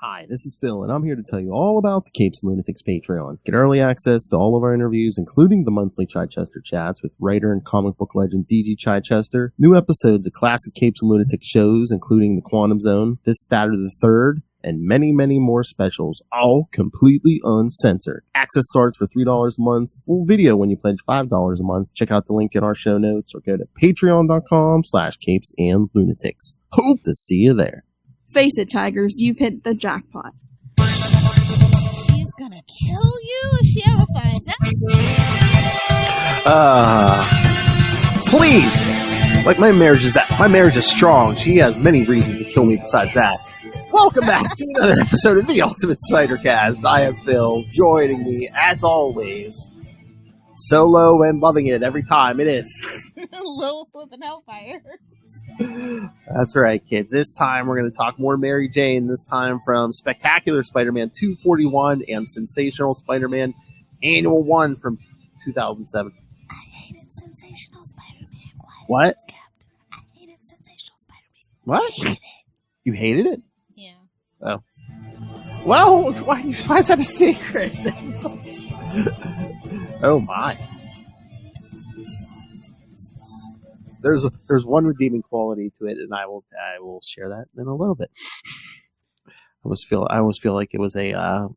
Hi, this is Phil, and I'm here to tell you all about the Capes and Lunatics Patreon. Get early access to all of our interviews, including the monthly Chichester chats with writer and comic book legend D.G. Chichester, new episodes of classic Capes and Lunatics shows, including The Quantum Zone, This, That, or the Third, and many, many more specials, all completely uncensored. Access starts for $3 a month, full video when you pledge $5 a month. Check out the link in our show notes or go to patreon.com/CapesandLunatics. Hope to see you there. Face it, Tigers, you've hit the jackpot. She's gonna kill you if she ever finds out. Please! Like, my marriage is strong. She has many reasons to kill me besides that. Welcome back to another episode of the Ultimate Cidercast. I am Phil. Joining me, as always, solo and loving it every time it is. Lilith with an hellfire. That's right, kids. This time we're going to talk more Mary Jane, this time from Spectacular Spider-Man 241 and Sensational Spider-Man Annual 1 from 2007. I hated Sensational Spider-Man. What? I hated Sensational Spider-Man. What? I hated it. You hated it? Yeah. Oh. Well, why is that a secret? Oh my. There's one redeeming quality to it, and I will share that in a little bit. I almost feel like it was a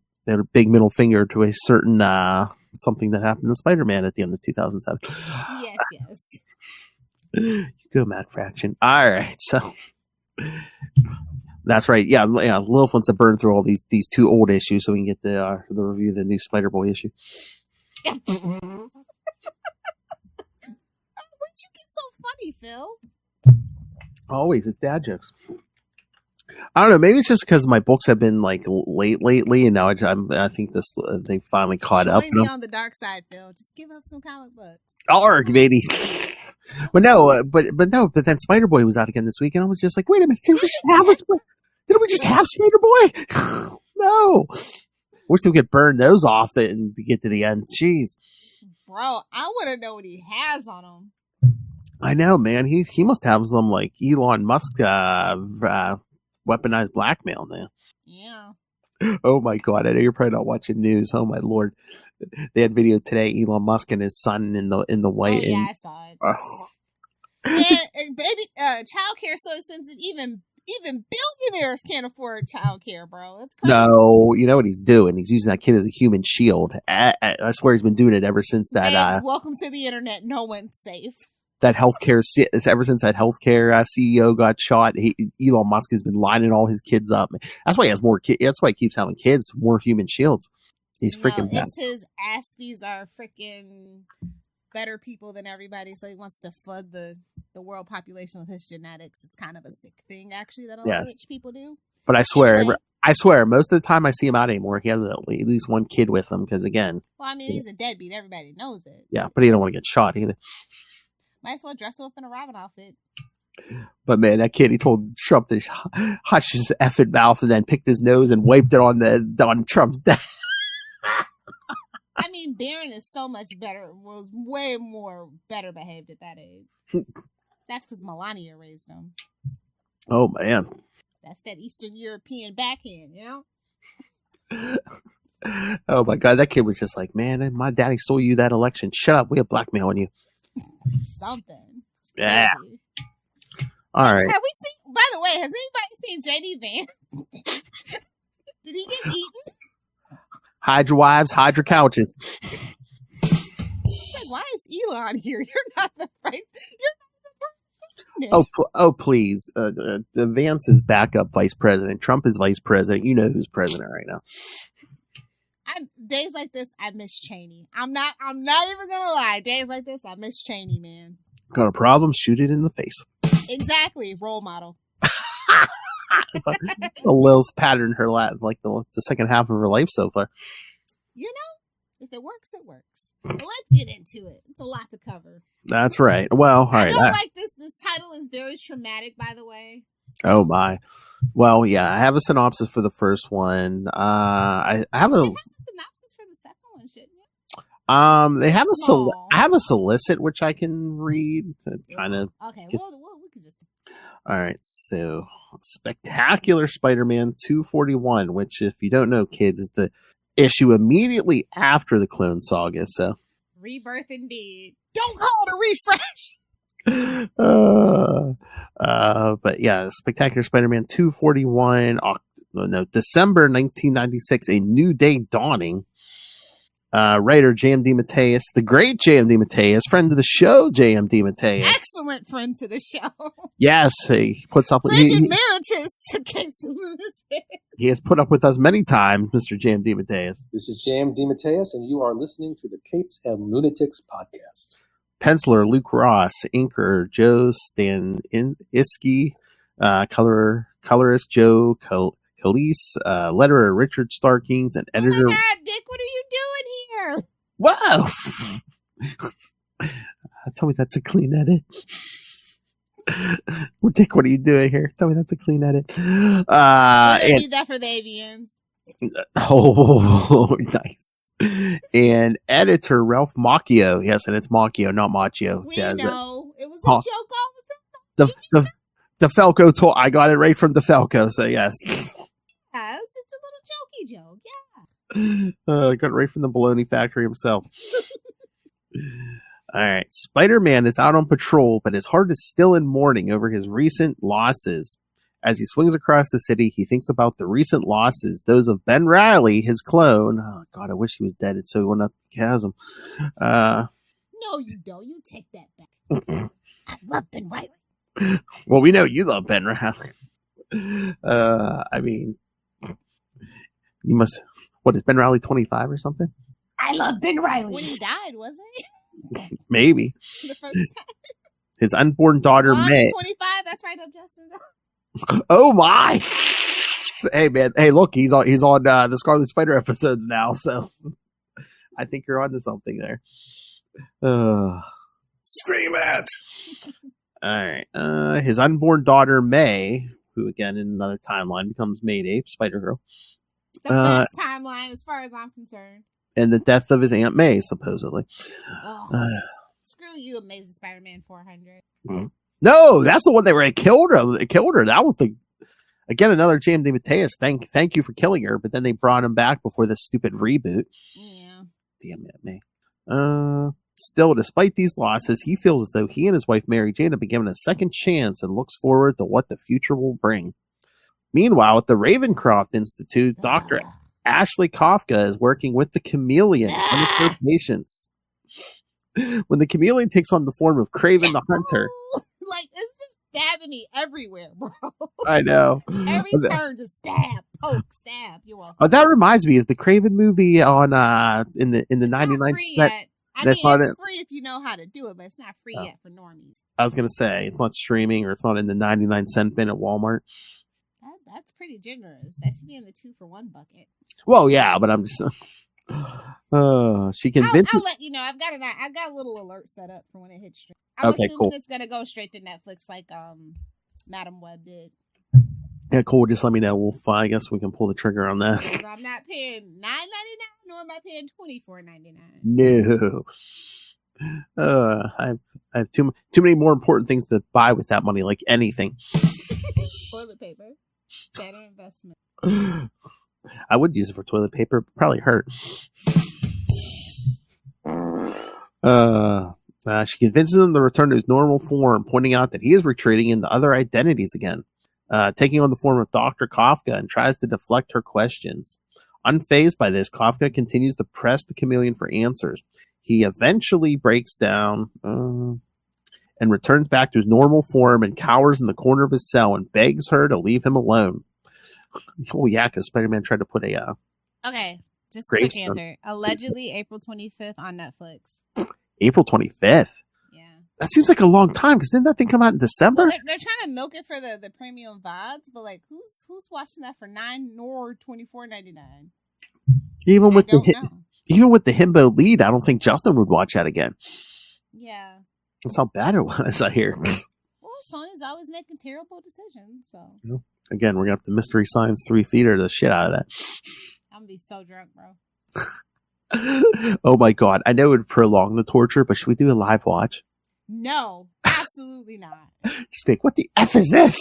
big middle finger to a certain something that happened to Spider-Man at the end of 2007. Yes. You go, Mad Fraction. All right, so that's right. Yeah. Lilith wants to burn through all these two old issues so we can get the review of the new Spider-Boy issue. You get so funny, Phil. Always, it's dad jokes. I don't know. Maybe it's just because my books have been like late lately, and now I think they finally caught up. Join me on the dark side, Phil. Just give up some comic books. Arg, baby. But then Spider-Boy was out again this week, and I was just like, wait a minute, did we just have Spider-Boy? No. Wish we could burn those off and get to the end. Jeez. Bro, I want to know what he has on him. I know, man. He must have some like Elon Musk weaponized blackmail now. Yeah. Oh my God! I know you're probably not watching news. Oh my Lord! They had video today. Elon Musk and his son in the white. Oh yeah, I saw it. Man, baby, childcare is so expensive. Even billionaires can't afford childcare, bro. That's crazy. No, you know what he's doing? He's using that kid as a human shield. I swear he's been doing it ever since that. Welcome to the internet. No one's safe. That healthcare, ever since that healthcare CEO got shot, Elon Musk has been lining all his kids up. That's why he has more kids. That's why he keeps having kids, more human shields. He's freaking bad. It's his Aspies are freaking better people than everybody, so he wants to flood the world population with his genetics. It's kind of a sick thing, actually, that a lot of rich people do. But I swear, most of the time I see him out anymore, he has at least one kid with him, because again... Well, I mean, he's a deadbeat. Everybody knows it. Yeah, but he don't want to get shot either. Might as well dress him up in a Robin outfit. But man, that kid, he told Trump to hush his effing mouth and then picked his nose and wiped it on Trump's desk. I mean, Barron is so much better, was way more better behaved at that age. That's because Melania raised him. Oh, man. That's that Eastern European backhand, you know? Oh, my God. That kid was just like, man, my daddy stole you that election. Shut up. We have blackmail on you. Something. Yeah. All right. Have we seen, by the way, has anybody seen JD Vance? Did he get eaten? Hide your wives, hide your couches. Like, why is Elon here? You're not the right. Oh, please. The Vance is backup vice president. Trump is vice president. You know who's president right now. Days like this, I miss Cheney. I'm not even gonna lie. Days like this, I miss Cheney, man. Got a problem? Shoot it in the face. Exactly, role model. Lil's patterned her like the second half of her life so far. You know, if it works, it works. But let's get into it. It's a lot to cover. That's right. Well, all right. I don't like this. This title is very traumatic, by the way. Oh my. Well, yeah, I have a synopsis for the first one. I have a synopsis for the second one, shouldn't you? They have I have a solicit which I can read to kind of. Okay, well, we could just. All right, so Spectacular Spider-Man 241, which, if you don't know, kids, is the issue immediately after the Clone Saga. So rebirth indeed. Don't call it a refresh. But yeah, Spectacular Spider-Man 241, December 1996, A New Day Dawning. Writer J.M.D. Mateus, the great J.M.D. Mateus, friend of the show, J.M.D. Mateus. Excellent friend to the show. Yes, he puts up with emeritus to Capes and Lunatics. He has put up with us many times, Mr. J.M.D. Mateus. This is J.M.D. Mateus, and you are listening to the Capes and Lunatics podcast. Penciler Luke Ross, inker Joe Staniski, colorist Joe Calise, letterer Richard Starkings, and editor. Oh my God, Dick, what are you doing here? Whoa! Tell me that's a clean edit. Dick, what are you doing here? Tell me that's a clean edit. We're gonna need that for the AVNs. Oh, nice. And editor Ralph Macchio. Yes, and it's Macchio, not Machio. We yeah, know. It was a joke all the time. The Falco told I got it right from the Falco, so yes. Yeah, it was just a little jokey joke, yeah. I got it right from the Baloney Factory himself. All right. Spider-Man is out on patrol, but his heart is still in mourning over his recent losses. As he swings across the city, he thinks about the recent losses, those of Ben Reilly, his clone. Oh, God, I wish he was dead so he wouldn't have to chasm. No, you don't. You take that back. I love Ben Reilly. Well, we know you love Ben Reilly. I mean, you must. What is Ben Reilly 25 or something? I love Ben Reilly. When he died, wasn't he? Maybe. The first time. His unborn daughter May. 25. That's right up Justin. Oh my! Hey man. Hey, look, he's on the Scarlet Spider episodes now. So I think you're onto something there. Scream at. All right. His unborn daughter May, who again in another timeline becomes Mayday, Spider-Girl. The best timeline, as far as I'm concerned. And the death of his Aunt May, supposedly. Screw you, Amazing Spider-Man 400. No, that's the one they were killed her. They killed her. That was again another J.M.D. Mateus. Thank you for killing her. But then they brought him back before this stupid reboot. Yeah. Damn it, May. Still, despite these losses, he feels as though he and his wife Mary Jane have been given a second chance and looks forward to what the future will bring. Meanwhile, at the Ravencroft Institute, Dr. Ashley Kafka is working with the Chameleon on the first patients. When the Chameleon takes on the form of Kraven the Hunter. Like, it's just stabbing me everywhere, bro. I know. Every turn, just stab, poke, stab. You're welcome. Oh, that reminds me, is the Kraven movie on in the 99 cent? I mean, it's free if you know how to do it, but it's not free yet for normies. I was gonna say it's not streaming or it's not in the 99 cent bin at Walmart. That's pretty generous. That should be in the 2-for-1 bucket. Well, yeah, but I'm just. She convinced. I'll let you know. I've got a little alert set up for when it hits stream. I'm assuming it's gonna go straight to Netflix, like Madam Web did. Yeah, cool. Just let me know. I guess we can pull the trigger on that. I'm not paying $9.99, nor am I paying $24.99. No. I have too many more important things to buy with that money, like anything. Toilet paper, better investment. I would use it for toilet paper, but probably hurt. She convinces him to return to his normal form, pointing out that he is retreating into other identities again, taking on the form of Dr. Kafka, and tries to deflect her questions. Unfazed by this, Kafka continues to press the Chameleon for answers. He eventually breaks down and returns back to his normal form and cowers in the corner of his cell and begs her to leave him alone. Oh, yeah, because Spider-Man tried to put a... Okay, just a quick answer. Allegedly April 25th on Netflix. April 25th? Yeah. That seems like a long time, because didn't that thing come out in December? Well, they're trying to milk it for the premium VODs, but like, who's watching that for $9 nor $24.99? Even with the himbo lead, I don't think Justin would watch that again. Yeah. That's how bad it was, I hear. Well, Sony's always making terrible decisions, so... Again, we're going to have the Mystery Science 3 theater the shit out of that. I'm going to be so drunk, bro. Oh my God. I know it would prolong the torture, but should we do a live watch? No, absolutely Absolutely not. Just like, what the F is this?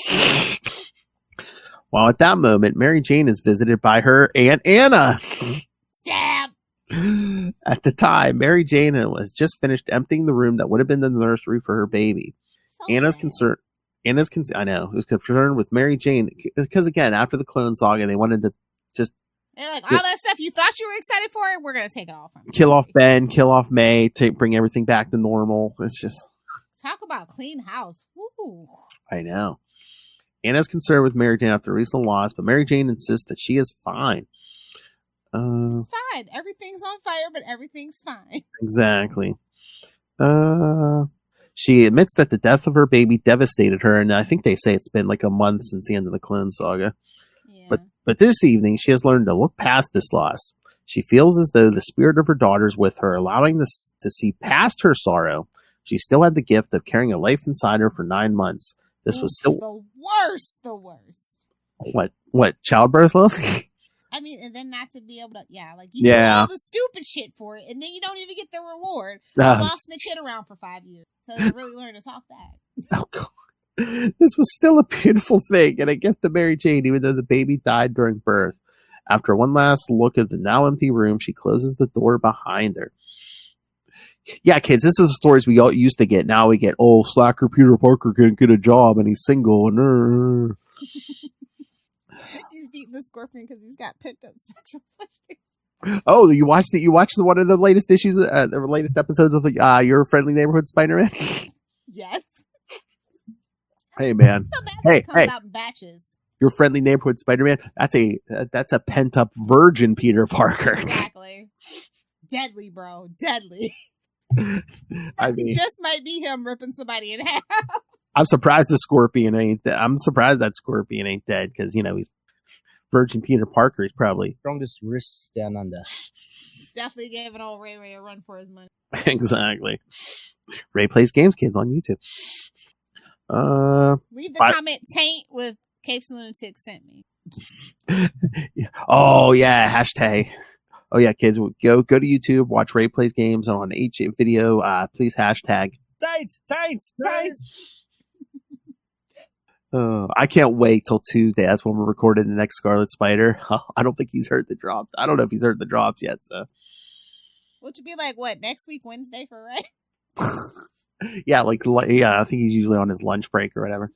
Well, at that moment, Mary Jane is visited by her Aunt Anna. Stab! At the time, Mary Jane was just finished emptying the room that would have been the nursery for her baby. So Anna's sad. I know, was concerned with Mary Jane because, again, after the Clone Saga, they wanted to just They're like, all that stuff you thought you were excited for, we're going to take it all from you. kill off Ben, kill off May, bring everything back to normal. It's just... Talk about clean house. Woo. I know. Anna's concerned with Mary Jane after recent loss, but Mary Jane insists that she is fine. It's fine. Everything's on fire, but everything's fine. Exactly. She admits that the death of her baby devastated her, and I think they say it's been like a month since the end of the Clone Saga. Yeah. But this evening, she has learned to look past this loss. She feels as though the spirit of her daughter is with her, allowing this to see past her sorrow. She still had the gift of carrying a life inside her for 9 months. This was still the worst. What childbirth, love? I mean, and then not to be able to, you do all the stupid shit for it, and then you don't even get the reward of bossing the kid around for 5 years until they really learn to talk back. Oh, God. This was still a beautiful thing and a gift to Mary Jane, even though the baby died during birth. After one last look at the now empty room, she closes the door behind her. Yeah, kids, this is the stories we all used to get. Now we get, slacker Peter Parker can't get a job and he's single. And He's beating the Scorpion because he's got pent up sexual pleasure. Oh, you watched one of the latest issues, the latest episodes of Your Friendly Neighborhood Spider-Man? Yes. Hey, man. It comes out in batches. Your Friendly Neighborhood Spider-Man. That's a pent up virgin Peter Parker. Exactly. Deadly, bro. Deadly. I mean, it just might be him ripping somebody in half. I'm surprised the Scorpion ain't. I'm surprised that Scorpion ain't dead because he's Virgin Peter Parker. He's probably strongest wrists down under. Definitely gave an old Ray a run for his money. Exactly. Ray Plays Games, kids, on YouTube. Leave the comment taint with Capes and Lunatics sent me. Oh yeah, hashtag. Oh yeah, kids, go to YouTube, watch Ray Plays Games, and on each video, please hashtag taint. I can't wait till Tuesday. That's when we're recording the next Scarlet Spider. I don't think he's heard the drops. I don't know if he's heard the drops yet. So, which would be like what, next week Wednesday for Ray? Yeah, I think he's usually on his lunch break or whatever.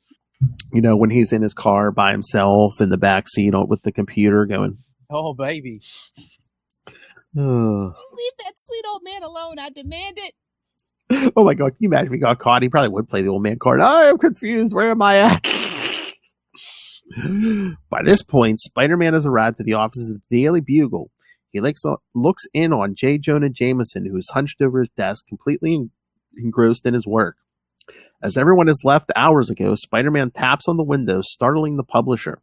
When he's in his car by himself in the back seat with the computer going. Oh baby. Leave that sweet old man alone. I demand it. Oh my God! Can you imagine if he got caught? He probably would play the old man card. I am confused. Where am I at? By this point, Spider-Man has arrived at the offices of the Daily Bugle. He looks in on J. Jonah Jameson, who is hunched over his desk, completely engrossed in his work. As everyone has left hours ago, Spider-Man taps on the window, startling the publisher.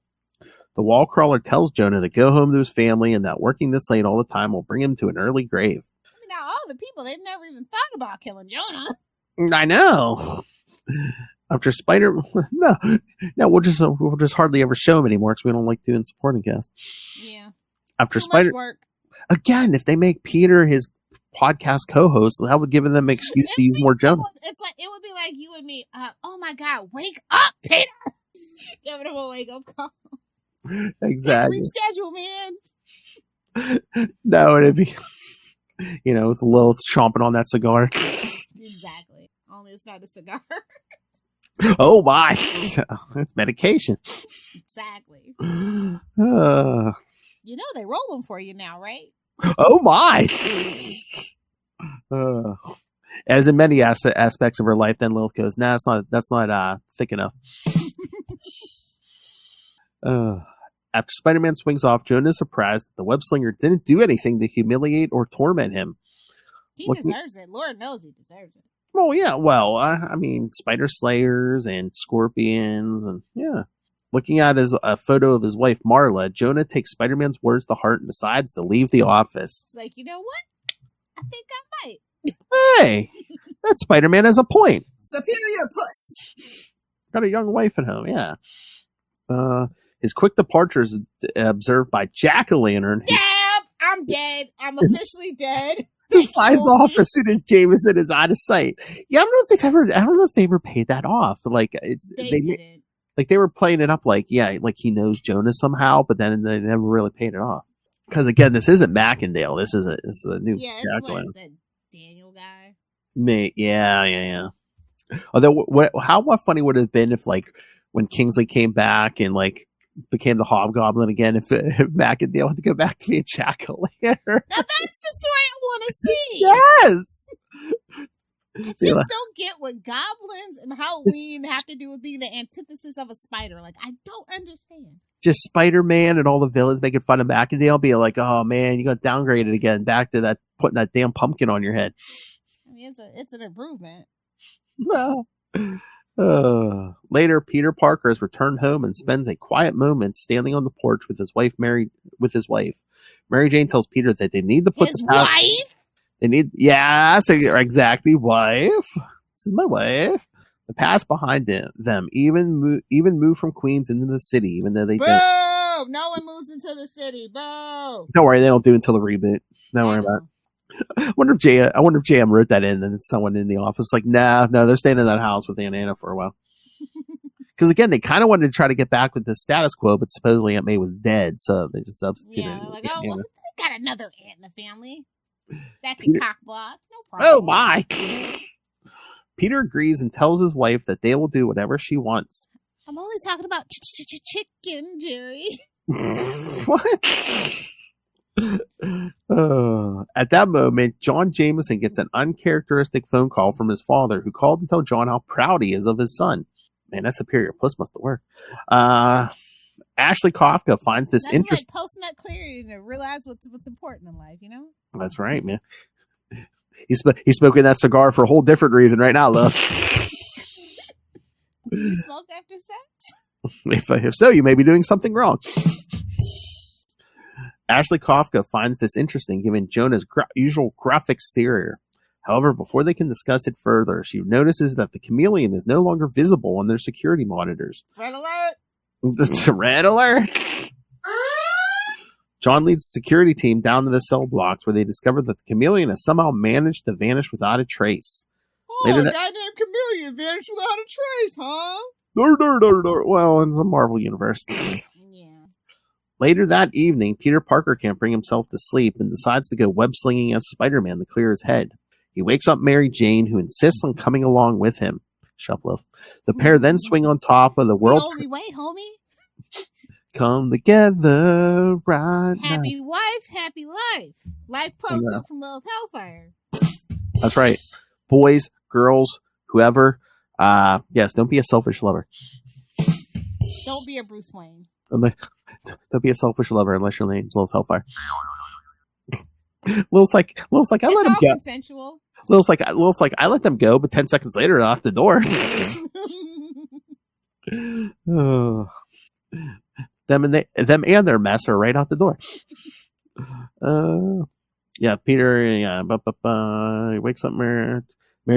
The wall crawler tells Jonah to go home to his family and that working this late all the time will bring him to an early grave. Now, all the people, they've never even thought about killing Jonah. I know. After no, we'll just hardly ever show him anymore because we don't like doing supporting cast. Yeah. After Too much work. Again, if they make Peter his podcast co-host, that would give them an excuse to use more Jonah. It would be like you and me. Oh my God, wake up, Peter! Giving him a wake up call. Exactly. Reschedule, man. No, it'd be, with Lilith chomping on that cigar. Exactly. Only it's not a cigar. Oh my! It's medication. Exactly. They roll them for you now, right? Oh my! As in many aspects of her life, then Lilith goes, "Nah, that's not thick enough." After Spider-Man swings off, Jonah is surprised that the web-slinger didn't do anything to humiliate or torment him. He deserves it. Lord knows he deserves it. Oh, yeah. Well, I mean, spider slayers and scorpions and, yeah. Looking at a photo of his wife, Marla, Jonah takes Spider-Man's words to heart and decides to leave the office. It's like, you know what? I think I might. Hey, that Spider-Man has a point. Superior puss. Got a young wife at home, yeah. His quick departure is observed by Jack-O-Lantern. Stab! I'm dead. I'm officially dead. who flies off as soon as Jameson is out of sight. Yeah, I don't know if they ever paid that off. Like They didn't. like they were playing it up like, yeah, like he knows Jonah somehow, but then they never really paid it off. Because again, this isn't Mackendale. This is a new it's that Daniel guy. Yeah. Although, what funny would it have been if, like, when Kingsley came back and, like, became the Hobgoblin again, if Mackendale had to go back to being Jack-o'-lantern. Now that's the story I want to see. Yes! I just don't get what goblins and Halloween have to do with being the antithesis of a spider. Like, I don't understand. Just Spider-Man and all the villains making fun of Mackendale, being like, oh, man, you got downgraded again, back to that, putting that damn pumpkin on your head. I mean, it's an improvement. Well, later, Peter Parker has returned home and spends a quiet moment standing on the porch with his wife. Mary Jane tells Peter that they need to put his wife. They need, yes, exactly, wife. This is my wife. The past behind them, even move from Queens into the city, even though they don't. No one moves into the city. Boo! Don't worry, they don't do it until the reboot. Don't worry about it. I wonder if JM wrote that in, and someone in the office like, no, they're staying in that house with Aunt Anna for a while. Because again, they kind of wanted to try to get back with the status quo, but supposedly Aunt May was dead, so they just substituted. Yeah, they're like, well, they got another aunt in the family that can cock block. No problem. Oh my! Peter agrees and tells his wife that they will do whatever she wants. I'm only talking about chicken, Jerry. What? At that moment, John Jameson gets an uncharacteristic phone call from his father, who called to tell John how proud he is of his son. Man, that Superior Puss must have worked. Ashley Kafka finds this interesting. Like post-nut clear to realize what's important in life, you know? That's right, man. He's smoking that cigar for a whole different reason right now, love. You smoke after sex? If so, you may be doing something wrong. Ashley Kafka finds this interesting, given Jonah's usual gruff exterior. However, before they can discuss it further, she notices that the chameleon is no longer visible on their security monitors. Red alert! Red alert! John leads the security team down to the cell blocks, where they discover that the chameleon has somehow managed to vanish without a trace. Oh, a guy named Chameleon vanished without a trace, huh? Well, in the Marvel universe. Later that evening, Peter Parker can't bring himself to sleep and decides to go web-slinging as Spider-Man to clear his head. He wakes up Mary Jane, who insists on coming along with him. Shoplift. The pair then swing on top of the world. The only way, homie. Come together right now. Happy wife, happy life. Life pro tip from Lilith Hellfire. That's right. Boys, girls, whoever. Yes, don't be a selfish lover. Don't be a Bruce Wayne. Don't be a selfish lover unless your name's Lilith Hellfire. Lilith's like, I let him go. Consensual. Lilith's like, I let them go, but 10 seconds later, they're off the door. Oh. Them and their mess are right out the door. Yeah, Peter. Yeah, he wakes up. Mary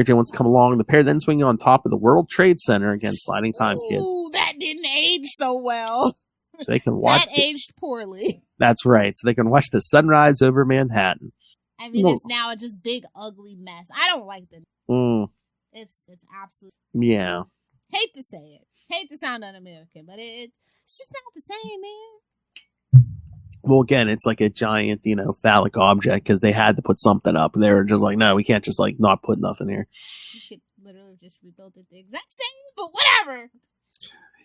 Jane wants to come along. The pair then swing on top of the World Trade Center against Sliding Time Kids. Ooh, that didn't age so well. So they can watch. That aged poorly. That's right. So they can watch the sunrise over Manhattan. I mean, it's now a just big ugly mess. I don't like the. It's absolute. Yeah. Hate to say it. Hate to sound un-American, but it's just not the same, man. Well, again, it's like a giant, phallic object because they had to put something up. They were just like, no, we can't just like not put nothing here. You could literally just rebuild it the exact same, but whatever.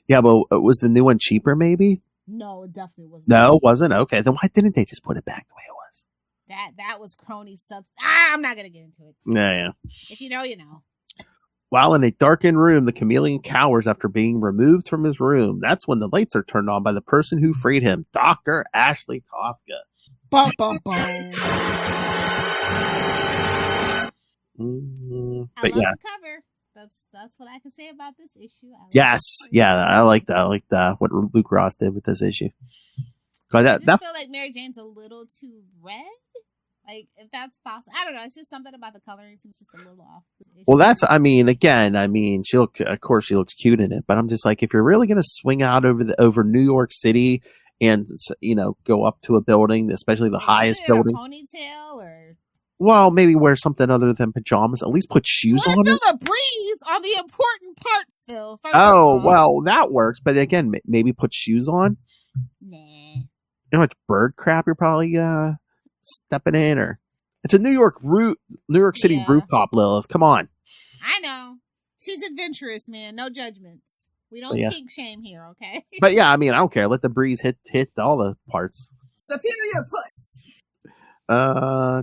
Yeah, but was the new one cheaper? Maybe. No, it definitely wasn't. No, it wasn't. Okay, then why didn't they just put it back the way it was? That was crony subs. I'm not gonna get into it. Yeah. If you know, you know. While in a darkened room, the chameleon cowers after being removed from his room. That's when the lights are turned on by the person who freed him, Dr. Ashley Kafka. Bum, bum, bum. I love the cover. That's what I can say about this issue. I like that. I like that. What Luke Ross did with this issue. I feel like Mary Jane's a little too red. Like, if that's possible. I don't know. It's just something about the coloring. It's just a little off. Well, she looks cute in it. But I'm just like, if you're really going to swing out over New York City and, go up to a building, especially the highest building. A ponytail or... Well, maybe wear something other than pajamas. At least put shoes on Feel it. the breeze on the important parts, Phil. Oh, well, that works. But again, maybe put shoes on. Nah. You know how much bird crap you're probably stepping in, or it's a New York City rooftop, Lilith. Come on. I know. She's adventurous, man. No judgments. We don't kink shame here, okay? But yeah, I mean, I don't care. Let the breeze hit all the parts. Superior puss. Yeah,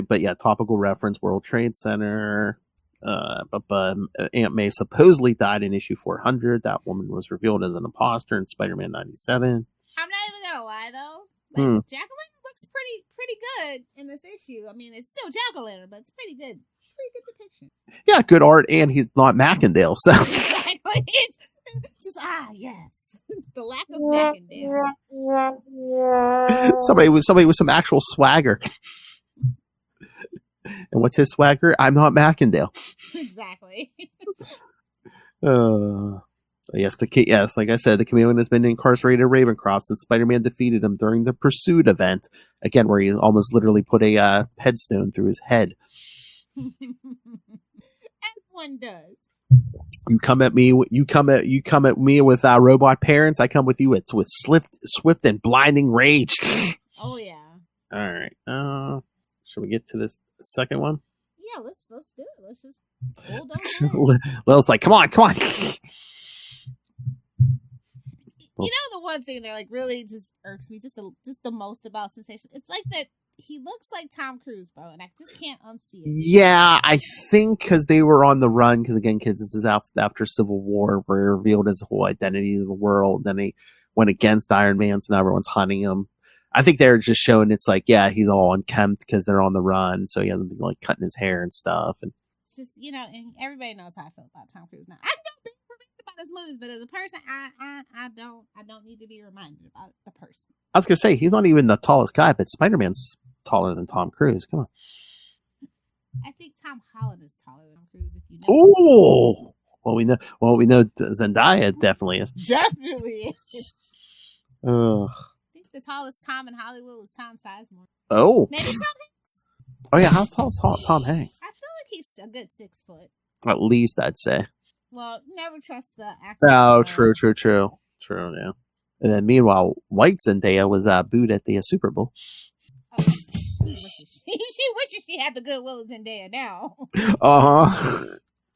but yeah, topical reference, World Trade Center. But Aunt May supposedly died in issue 400. That woman was revealed as an imposter in Spider-Man 97. I'm not even gonna lie though. Like Jack-o'-lantern looks pretty good in this issue. I mean, it's still Jack-o'-lantern, but it's pretty good. Pretty good depiction. Yeah, good art, and he's not Macendale, so Exactly. Just yes. The lack of Macendale. somebody with some actual swagger. And what's his swagger? I'm not Macendale. Exactly. Yes, like I said, the chameleon has been incarcerated at Ravencroft since Spider-Man defeated him during the Pursuit event. Again, where he almost literally put a headstone through his head. As one does. You come at me with robot parents. I come with you with swift and blinding rage. Oh yeah. All right. Should we get to this second one? Yeah, let's do it. Let's just hold on. Lil's like, come on. You know, the one thing that like really just irks me just the most about Sensation, it's like that he looks like Tom Cruise, bro, and I just can't unsee it. Yeah, I think because they were on the run, because again, kids, this is after Civil War, where he revealed his whole identity of the world. Then he went against Iron Man, so now everyone's hunting him. I think they're just showing it's like, yeah, he's all unkempt because they're on the run, so he hasn't been like cutting his hair and stuff. And it's just, you know, and everybody knows how I feel about Tom Cruise now. I don't think about his movies, but as a person, I don't need to be reminded about the person. I was gonna say he's not even the tallest guy, but Spider-Man's taller than Tom Cruise. Come on. I think Tom Holland is taller than Tom Cruise. If you know. Oh, well we know Zendaya definitely is. Definitely. I think the tallest Tom in Hollywood was Tom Sizemore. Oh. Maybe Tom Hanks. Oh yeah, how tall is Tom Hanks? I feel like he's a good 6 foot. At least I'd say. Well, never trust the actor. Oh, true, yeah. And then meanwhile, White Zendaya was booed at the Super Bowl. Oh, she wishes she had the goodwill of Zendaya now. Uh-huh.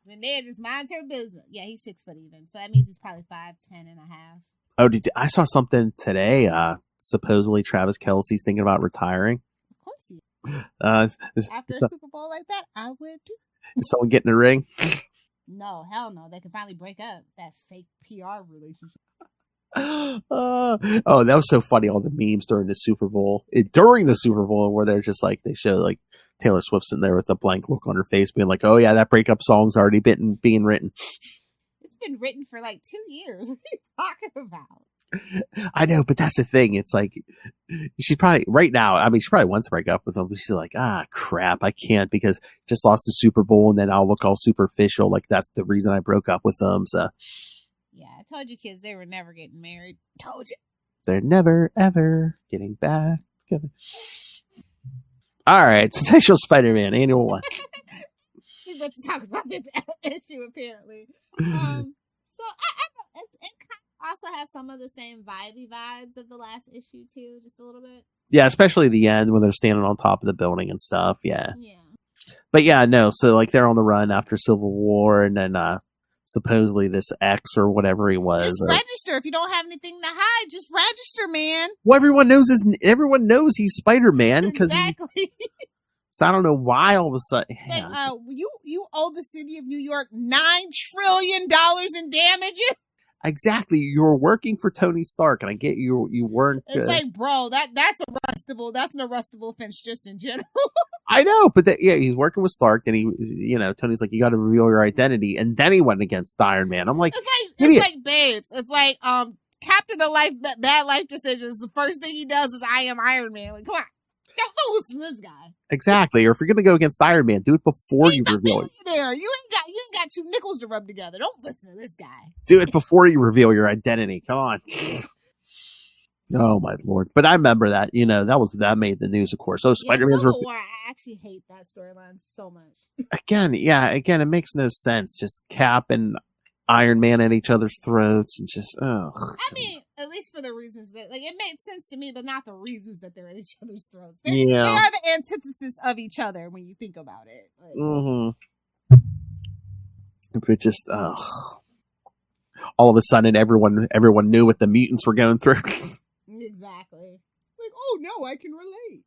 Zendaya just minds her business. Yeah, he's 6 foot even, so that means he's probably 5'10" and a half. Oh, I saw something today. Supposedly Travis Kelce's thinking about retiring. Of course he is. After a Super Bowl like that, I would too. Is someone getting a ring? No, hell no. They can finally break up that fake PR relationship. Oh, that was so funny. All the memes during the Super Bowl. During the Super Bowl, where they're just like, they show like Taylor Swift sitting there with a blank look on her face, being like, oh yeah, that breakup song's already being written. It's been written for like 2 years. What are you talking about? I know, but that's the thing. It's like, she probably, right now, I mean, she probably wants to break up with him, but she's like, crap, I can't because just lost the Super Bowl and then I'll look all superficial. Like, that's the reason I broke up with him. So, yeah, I told you kids they were never getting married. Told you. They're never, ever getting back together. All right, Sensational Spider-Man Annual 1. We're about to talk about this issue, apparently. So, I know, it also has some of the same vibes of the last issue too, just a little bit. Yeah, especially the end when they're standing on top of the building and stuff. Yeah. But yeah, no. So like they're on the run after Civil War, and then supposedly this X or whatever he was. Just register if you don't have anything to hide. Just register, man. Well, everyone knows he's Spider-Man because exactly. So I don't know why all of a sudden. Like, you owe the city of New York $9 trillion in damages. Exactly, you were working for Tony Stark, and I get you weren't. It's like, bro, that's arrestable. That's an arrestable offense just in general. I know, but he's working with Stark, and Tony's like, you got to reveal your identity, and then he went against Iron Man. I'm like, it's like babes. It's like Captain of Life, Bad Life Decisions. The first thing he does is I am Iron Man. Like, come on. Don't listen to this guy. Exactly. Or if you're gonna go against Iron Man, do it before you reveal it. You ain't got 2 nickels to rub together. Don't listen to this guy. Do it before you reveal your identity. Come on. Oh my lord! But I remember that. That made the news, of course. So Spider-Man's. I actually hate that storyline so much. Again, it makes no sense. Just Cap and Iron Man at each other's throats, and just I mean, at least for the reasons that, like, it made sense to me, but not the reasons that they're at each other's throats. They are the antithesis of each other when you think about it. Like, But just all of a sudden, everyone knew what the mutants were going through. Exactly. Like, oh no, I can relate.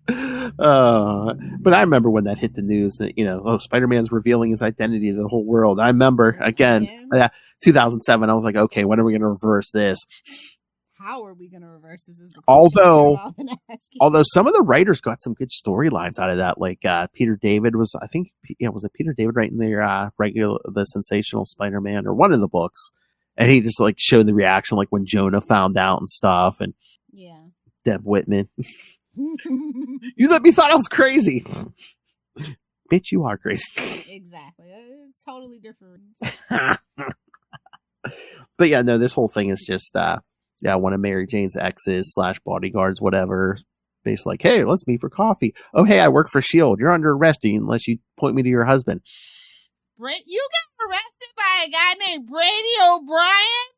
But I remember when that hit the news that, Spider-Man's revealing his identity to the whole world. I remember, again, 2007, I was like, okay, when are we going to reverse this? How are we going to reverse this? Although some of the writers got some good storylines out of that. Like Peter David was it Peter David writing the Sensational Spider-Man or one of the books? And he just like showed the reaction, like when Jonah found out and stuff. And Deb Whitman. You let me thought I was crazy. Bitch, you are crazy. Exactly. It's totally different. But yeah, no, this whole thing is just one of Mary Jane's exes / bodyguards, whatever. Basically like, hey, let's meet for coffee. Oh, hey, I work for S.H.I.E.L.D. You're under arrest unless you point me to your husband. You got arrested by a guy named Brady O'Brien?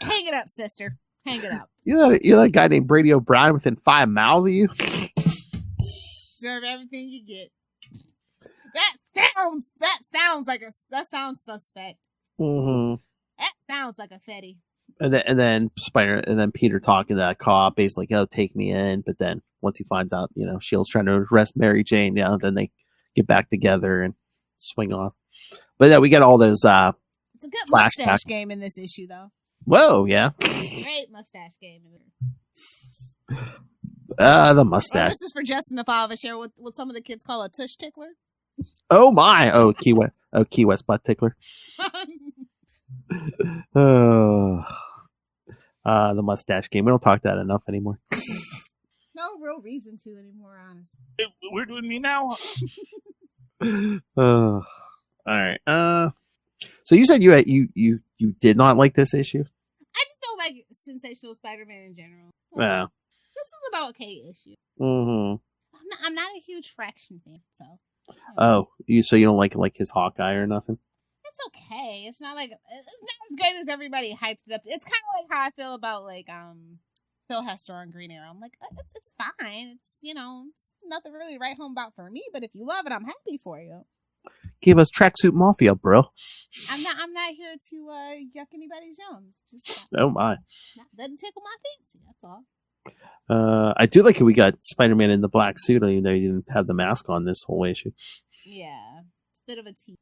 Hang it up, sister. Hang it up. You're that guy named Brady O'Brien within 5 miles of you? Deserve everything you get. That sounds suspect. Mm-hmm. That sounds like a fetty. And then Peter talking to that cop, basically, oh, take me in. But then once he finds out, S.H.I.E.L.D.'s trying to arrest Mary Jane, then they get back together and swing off. But yeah, we get all those. It's a good mustache game in this issue, though. Whoa, yeah. Great mustache game in there. The mustache. This is for Justin if I ever share what some of the kids call a tush tickler. Oh my! Key West butt tickler. The mustache game. We don't talk that enough anymore. No real reason to anymore, honestly. We're doing me now. All right. So you said you did not like this issue? I just don't like Sensational Spider-Man in general. Yeah. This is an okay issue. Mm-hmm. I'm not a huge Fraction fan, so. Oh, you don't like his Hawkeye or nothing? It's okay. It's not as great as everybody hyped it up. It's kind of like how I feel about like Phil Hester on Green Arrow. I'm like, it's fine. It's it's nothing really to write home about for me. But if you love it, I'm happy for you. Give us Tracksuit Mafia, bro. I'm not here to yuck anybody's yums. Just oh my, doesn't tickle my fancy. That's all. I do like it. We got Spider-Man in the black suit, even though he didn't have the mask on this whole issue. Yeah, it's a bit of a tease.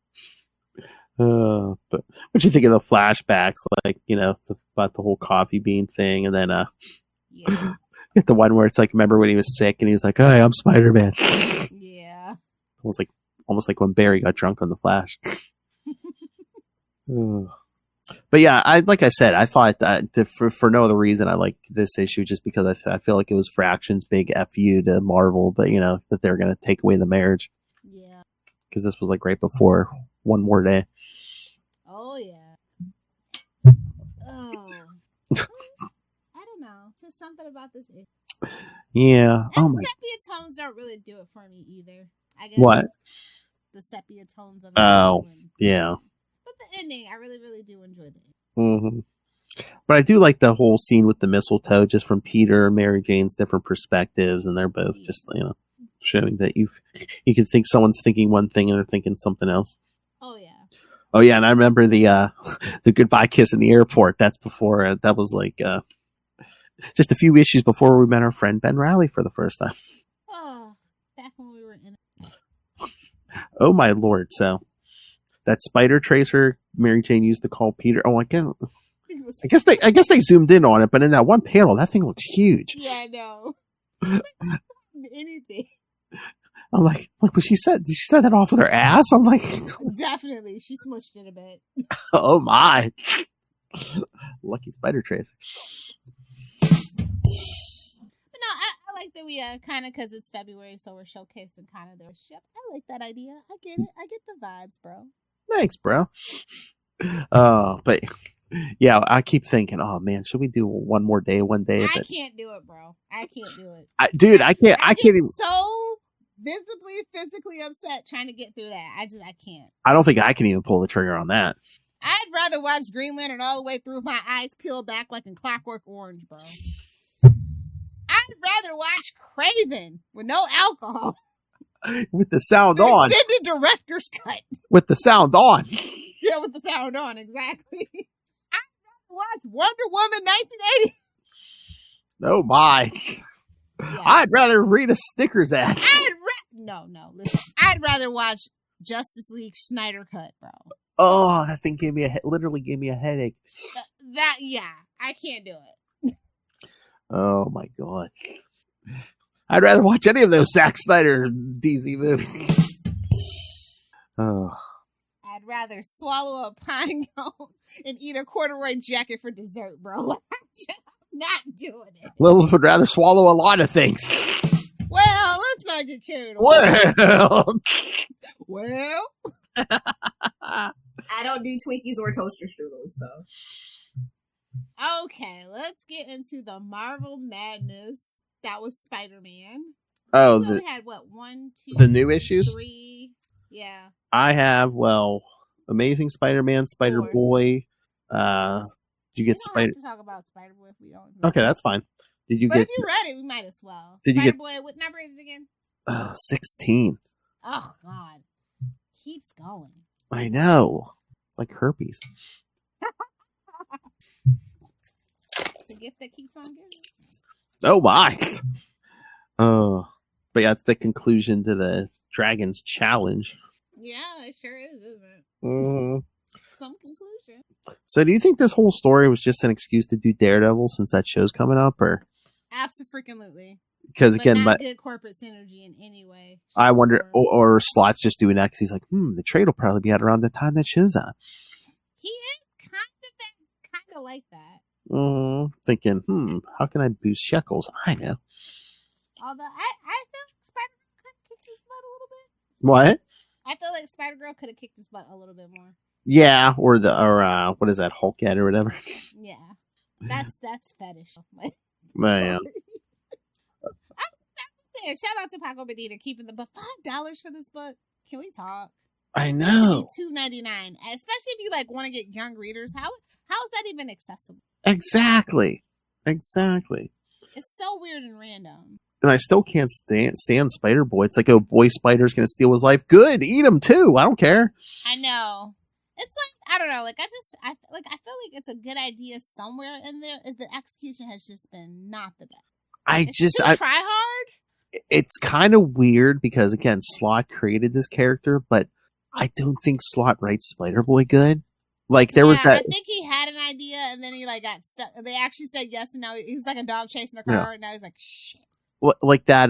But what do you think of the flashbacks? Like, about the whole coffee bean thing, and then get the one where it's like, remember when he was sick and he was like, "Hey, I'm Spider-Man." Yeah. Almost like when Barry got drunk on the Flash. But yeah, like I said, I thought that for no other reason I like this issue just because I feel like it was Fraction's big FU to Marvel, but that they're going to take away the marriage. Yeah. Because this was like right before One More Day. Oh yeah. Oh. I don't know. Just something about this issue. Yeah. And sepia tones don't really do it for me either. I guess what? The sepia tones of it. Oh, yeah. But the ending, I really, really do enjoy the ending. Mm-hmm. But I do like the whole scene with the mistletoe, just from Peter and Mary Jane's different perspectives, and they're both just showing that you can think someone's thinking one thing and they're thinking something else. Oh yeah. Oh yeah, and I remember the goodbye kiss in the airport. That's before that was like just a few issues before we met our friend Ben Riley for the first time. Oh, back when we were in it. Oh my lord! So that spider tracer Mary Jane used to call Peter. Oh, I guess they zoomed in on it, but in that one panel, that thing looks huge. Yeah, I know. Anything. I'm like, what she said? Did she set that off with her ass? I'm like, definitely. She smushed it a bit. Oh my! Lucky spider tracer. But no, I like that we kind of because it's February, so we're showcasing kind of their ship. I like that idea. I get it. I get the vibes, bro. Thanks, bro. But Yeah, I keep thinking, oh man, should we do one more day, one day? I But can't do it, bro. I can't do it. dude, I can't get even. so visibly, physically upset trying to get through that. I can't. I don't think I can even pull the trigger on that. I'd rather watch Green Lantern all the way through with my eyes peeled back like in Clockwork Orange, bro. I'd rather watch Craven with no alcohol. With the sound The on. extended director's cut. With the sound on. Yeah, with the sound on, exactly. I'd rather watch Wonder Woman 1980. Oh my. Yeah. I'd rather read a Snickers ad. No, listen. I'd rather watch Justice League Snyder cut, bro. Oh, that thing literally gave me a headache. I can't do it. Oh my god. I'd rather watch any of those Zack Snyder DC movies. Oh. I'd rather swallow a pine cone and eat a corduroy jacket for dessert, bro. I'm not doing it. Lilith would rather swallow a lot of things. Well, let's not get carried away. Well. I don't do Twinkies or toaster strudels, so. Okay, let's get into the Marvel madness. That was Spider-Man. Oh, we only had what, 1, 2, the new issues? 3. Yeah. I have Amazing Spider-Man, Spider-Boy. Did you get Spider? Have to talk about Spider-Boy if we don't. Okay, that's fine. Did you but if you read it, we might as well. Did Spider-Boy, what number is it again? 16. Oh God, keeps going. I know. It's like herpes. The gift that keeps on giving. Oh my. But yeah, it's the conclusion to the Dragons Challenge. Yeah, it sure is, isn't it? Mm-hmm. Some conclusion. So do you think this whole story was just an excuse to do Daredevil since that show's coming up, or? Absolutely. Because again, not good corporate synergy in any way. I wonder, or Slot's just doing that because he's like, the trade will probably be out around the time that show's on. He is kind of like that. Thinking, how can I boost shekels? I know. Although I feel like Spider-Man could have kicked his butt a little bit. What? I feel like Spider-Girl could have kicked his butt a little bit more. Yeah, or what is that, Hulkhead or whatever? Yeah, that's fetish. Yeah. Shout out to Paco Medina keeping but $5 for this book. Can we talk? I know. It should be $2.99, especially if you want to get young readers. How is that even accessible? Exactly. It's so weird and random. And I still can't stand Spider-Boy. It's like, oh, boy Spider's gonna steal his life. Good, eat him too. I don't care. I know. It's I don't know. I feel like it's a good idea somewhere in there. The execution has just been not the best. I try hard. It's kind of weird because again, Slott created this character, but I don't think Slott writes Spider-Boy good. Like there was that. I think he had an idea and then he got stuck. They actually said yes, and now he's like a dog chasing a car, and now he's like shit. Like that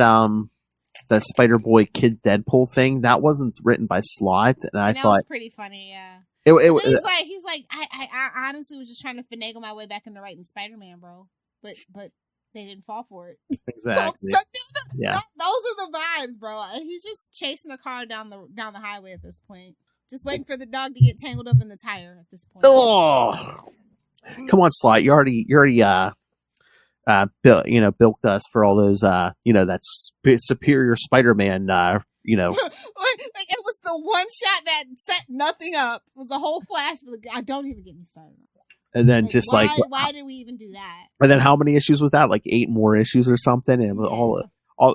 the Spider-Boy Kid Deadpool thing that wasn't written by Slott, and I thought was pretty funny. Yeah. He's like I honestly was just trying to finagle my way back into writing Spider-Man, bro. But they didn't fall for it. Exactly. Those are the vibes, bro. He's just chasing a car down the highway at this point. Just waiting for the dog to get tangled up in the tire at this point. Oh, come on, Slott. You already bilked us for all those that superior Spider-Man like it was the one shot that set nothing up. It was a whole flash. I don't even get me started. And then why did we even do that? And then how many issues was that? Like 8 more issues or something. And it was all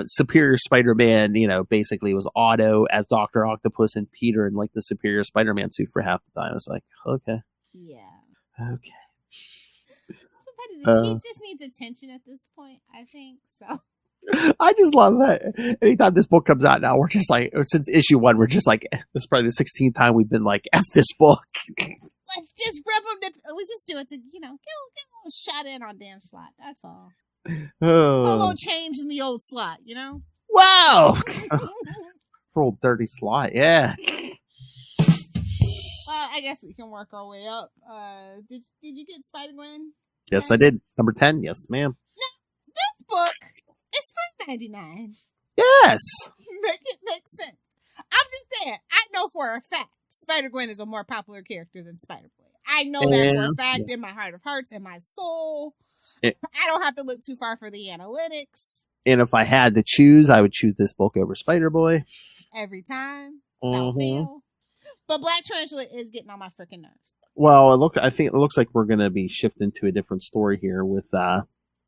Superior Spider-Man. Basically was Otto as Dr. Octopus and Peter in like the Superior Spider-Man suit for half the time. I was like, okay, yeah, okay. He just needs attention at this point, I think. So I just love that. Anytime this book comes out now, we're just like, since issue 1, we're just like, this is probably the 16th time we've been like, F this book. Let's just rip him. We just do it to, get a little shot in on Dan Slott. That's all. A little change in the old Slott, Wow. For old dirty Slott, yeah. Well, I guess we can work our way up. Did you get Spider-Gwen? Yes, I did. Number 10. Yes, ma'am. Now, this book is $3.99. Yes. Make it make sense. I'm just saying. I know for a fact Spider-Gwen is a more popular character than Spider-Boy. I know that for a And- fact in my heart of hearts, in my soul. It- I don't have to look too far for the analytics And if I had to choose, I would choose this book over Spider-Boy. every time. Without fail. But Black Tarantula is getting on my freaking nerves. Well, I think it looks like we're going to be shifting to a different story here with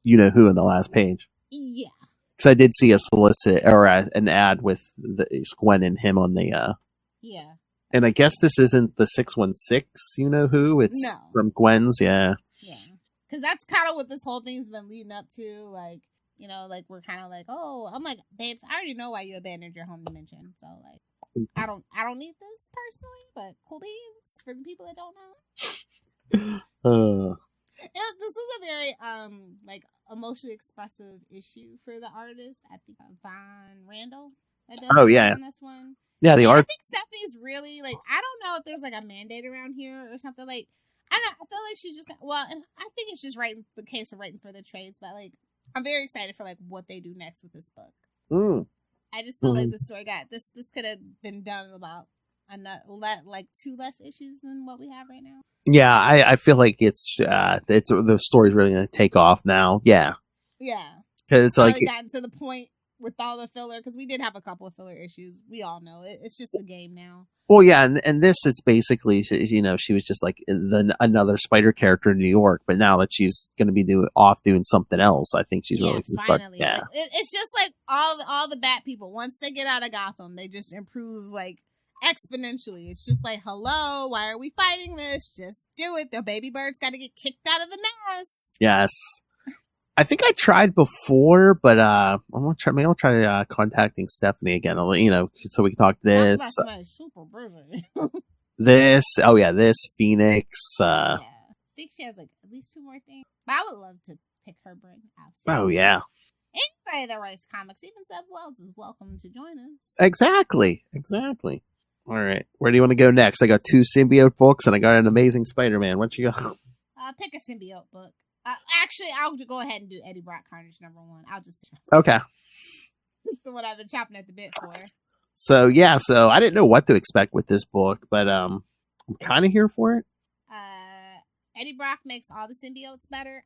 you know who in the last page. Yeah. Because I did see a solicit or an ad with Gwen and him on the. Yeah. And I guess this isn't the 616. You know who? It's No. from Gwen's. Yeah. Yeah. Because that's kind of what this whole thing's been leading up to. Like, you know, like we're kind of like, oh, I'm like, babes, I already know why you abandoned your home dimension. So like, I don't need this personally, but cool beans for the people that don't know. This was a very like emotionally expressive issue for the artist. I think Von Randall. That does Oh, the yeah. art on this one. Yeah, the And I art. think Stephanie's really like, I don't know if there's like a mandate around here or something. Like, I feel like she's just, well, and I think it's just writing the case of writing for the trades, but like, I'm very excited for like what they do next with this book. I just feel like the story got this could have been done about like 2 less issues than what we have right now. Yeah, I feel like it's the story's really going to take off now. Yeah, Yeah, because it's like gotten to the point with all the filler, because we did have a couple of filler issues. We all know it's just the game now. well, yeah, and this is basically, you know, she was just like another Spider character in New York, but now that she's going to be doing something else, I think she's really gonna start. Finally. Yeah, Like, it's just like all the bad people. Once they get out of Gotham, they just improve like exponentially. It's just like, hello, why are we fighting this? Just do it. The baby bird's got to get kicked out of the nest. yes. I think I tried before, but I'm gonna try. Maybe I'll try contacting Stephanie again. You know, so we can talk this, That's super busy. this. Oh yeah, this Phoenix. Yeah. I think she has like at least 2 more things. But I would love to pick her brain. Absolutely. Oh yeah, Anybody that writes comics, even Seth Wells, is welcome to join us. exactly. All right, where do you want to go next? I got 2 symbiote books, and I got an Amazing Spider-Man. What you got? Pick a symbiote book. Actually, I'll go ahead and do Eddie Brock Carnage #1. I'll just. Okay. It's the one I've been chopping at the bit for. So yeah, so I didn't know what to expect with this book, but I'm kind of here for it. Eddie Brock makes all the symbiotes better.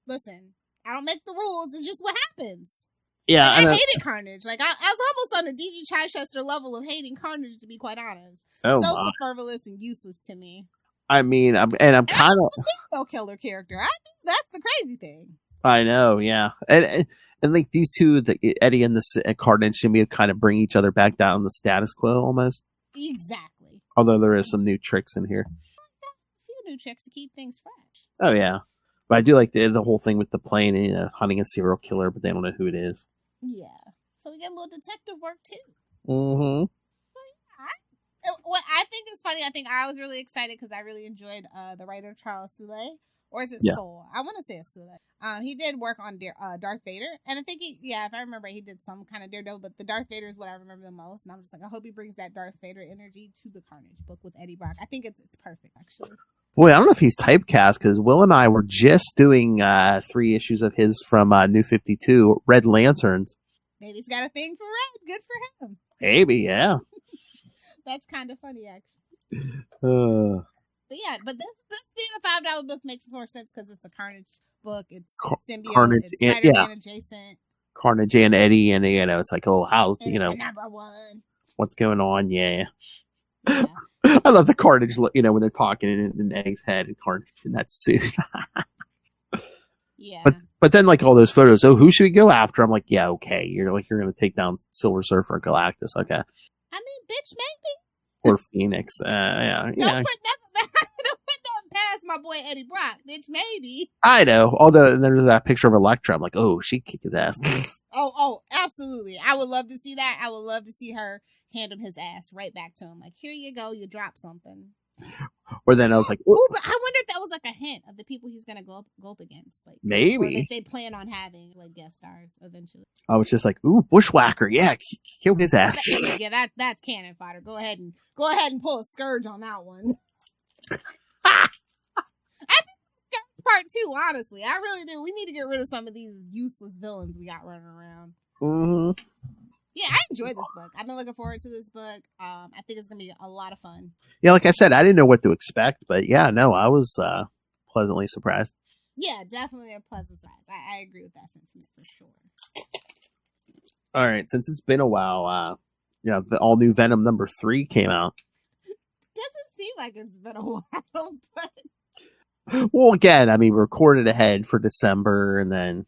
Listen, I don't make the rules. It's just what happens. Yeah, Like, I hated Carnage. Like I was almost on the DG Chichester level of hating Carnage, to be quite honest. Oh, so my. superfluous and useless to me. I mean, I'm kind of. No killer character. That's the crazy thing. I know, yeah, and like these two, Eddie and the Carnage, symbiote kind of bring each other back down the status quo almost. Exactly. Although there is some new tricks in here. A few new tricks to keep things fresh. Oh yeah, but I do like the whole thing with the plane and hunting a serial killer, but they don't know who it is. Yeah. So we get a little detective work too. Mm-hmm. What I think is funny, I think I was really excited because I really enjoyed the writer Charles Soule. Or is it Soule? I want to say it's Soule. He did work on Darth Vader. And I think if I remember, he did some kind of Daredevil, but the Darth Vader is what I remember the most. And I'm just like, I hope he brings that Darth Vader energy to the Carnage book with Eddie Brock. I think it's perfect, actually. Boy, I don't know if he's typecast because Will and I were just doing 3 issues of his from New 52, Red Lanterns. Maybe he's got a thing for red. Good for him. Maybe, yeah. That's kind of funny, actually. Uh, But yeah, but this being a $5 book makes more sense because it's a Carnage book. It's symbiote. Carnage, it's Spider-Man adjacent. Carnage and Eddie, and it's like, oh, how's And it's a #1. what's going on? Yeah. Yeah. I love the Carnage, when they're talking in Eddie's head and Carnage in that suit. Yeah. But then like all those photos, oh, who should we go after? I'm like, yeah, okay. You're going to take down Silver Surfer and Galactus, okay. I mean, bitch, maybe. Or Phoenix. Yeah. Don't put nothing past my boy Eddie Brock, bitch, maybe. I know. Although there's that picture of Elektra. I'm like, oh, she'd kick his ass. Oh, absolutely. I would love to see that. I would love to see her hand him his ass right back to him. Like, here you go. You drop something. Or then I was like, ooh, but I wonder if that was like a hint of the people he's gonna go up against. Like, maybe. Or that they plan on having like guest stars eventually. I was just like, ooh, Bushwhacker, yeah, kill his ass. Yeah, that's cannon fodder. Go ahead and pull a Scourge on that one. I think Scourge part 2, honestly. I really do. We need to get rid of some of these useless villains we got running around. Mm-hmm. Yeah, I enjoyed this book. I've been looking forward to this book. I think it's gonna be a lot of fun. Yeah, like I said, I didn't know what to expect, but yeah, no, I was pleasantly surprised. Yeah, definitely a pleasant surprise. I agree with that sentiment for sure. All right, since it's been a while, the all new Venom #3 came out. Doesn't seem like it's been a while, but Well, again, I mean, we recorded ahead for December, and then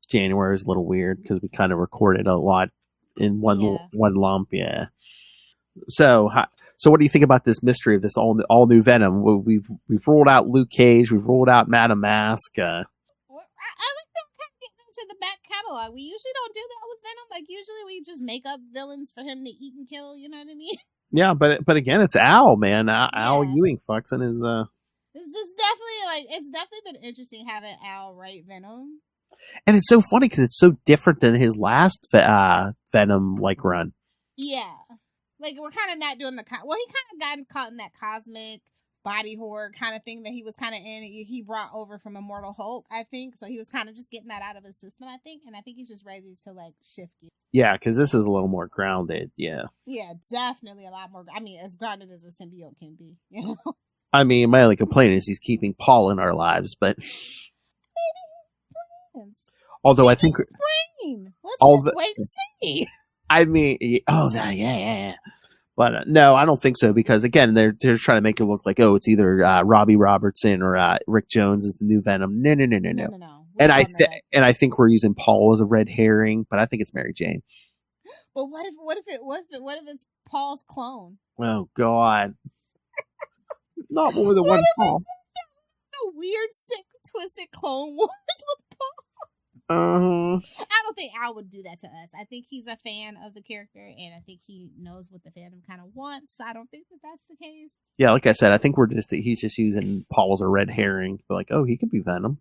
January is a little weird because we kind of recorded a lot in one lump. Yeah. So what do you think about this mystery of this all new Venom? We've ruled out Luke Cage, we've ruled out Madame Mask. I like them kind of getting into the back catalog. We usually don't do that with Venom. Like usually we just make up villains for him to eat and kill. You know what I mean? Yeah, but again, it's Al, man. Al Ewing fucks and his. It's definitely been interesting having Al write Venom. And it's so funny because it's so different than his last Venom run. Yeah, like we're kind of not doing he kind of got caught in that cosmic body horror kind of thing that he was kind of in. He brought over from Immortal Hulk, I think. So he was kind of just getting that out of his system, I think. And I think he's just ready to shift it. Yeah, because this is a little more grounded. Yeah. Yeah, definitely a lot more. I mean, as grounded as a symbiote can be. You know. I mean, my only complaint is he's keeping Paul in our lives, but although I think let's just wait and see. I mean, yeah. But no, I don't think so because again, they're trying to make it look like it's either Robbie Robertson or Rick Jones is the new Venom. No. And I think we're using Paul as a red herring, but I think it's Mary Jane. But what if it's Paul's clone? Oh God. Not more than one Paul. A weird, sick, twisted clone wars with Paul. I don't think Al would do that to us. I think he's a fan of the character, and I think he knows what the fandom kind of wants. I don't think that that's the case. Yeah, like I said, I think he's just using Paul as a red herring. But he could be Venom.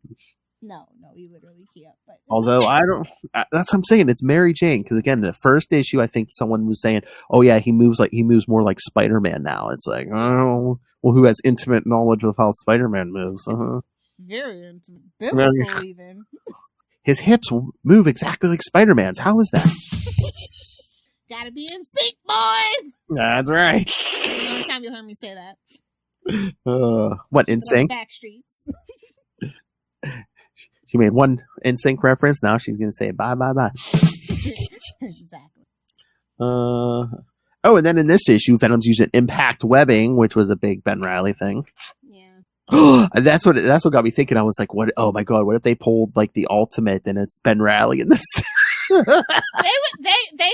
No, he literally can't. But although I don't, that's what I'm saying. It's Mary Jane because again, the first issue, I think someone was saying, "Oh yeah, he moves more like Spider-Man now." It's like, oh, well, who has intimate knowledge of how Spider-Man moves? Very intimate, biblical even. His hips move exactly like Spider-Man's. How is that? Gotta be in sync, boys. That's right. The only time you heard me say that. What, in sync? Backstreets. She made one in sync reference. Now she's going to say bye. Exactly. And then in this issue, Venom's using impact webbing, which was a big Ben Reilly thing. That's what got me thinking. I was like, "What? Oh my god! What if they pulled the ultimate and it's Ben Reilly in this?" They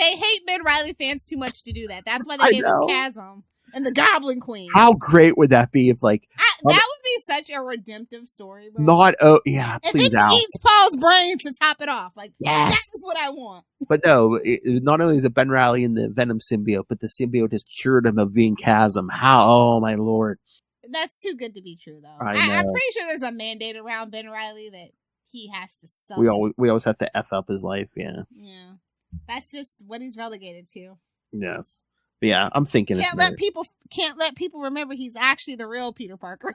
hate Ben Reilly fans too much to do that. That's why they gave us Chasm and the Goblin Queen. How great would that be if that would be such a redemptive story, bro. Please, Al. Eats Paul's brain to top it off. Yes. That is what I want. But no, not only is it Ben Reilly in the Venom symbiote, but the symbiote has cured him of being Chasm. How? Oh my lord. That's too good to be true, though. I'm pretty sure there's a mandate around Ben Reilly that he has to suck. We always have to F up his life, yeah. Yeah. That's just what he's relegated to. Yes. But yeah, I'm thinking can't let people remember he's actually the real Peter Parker.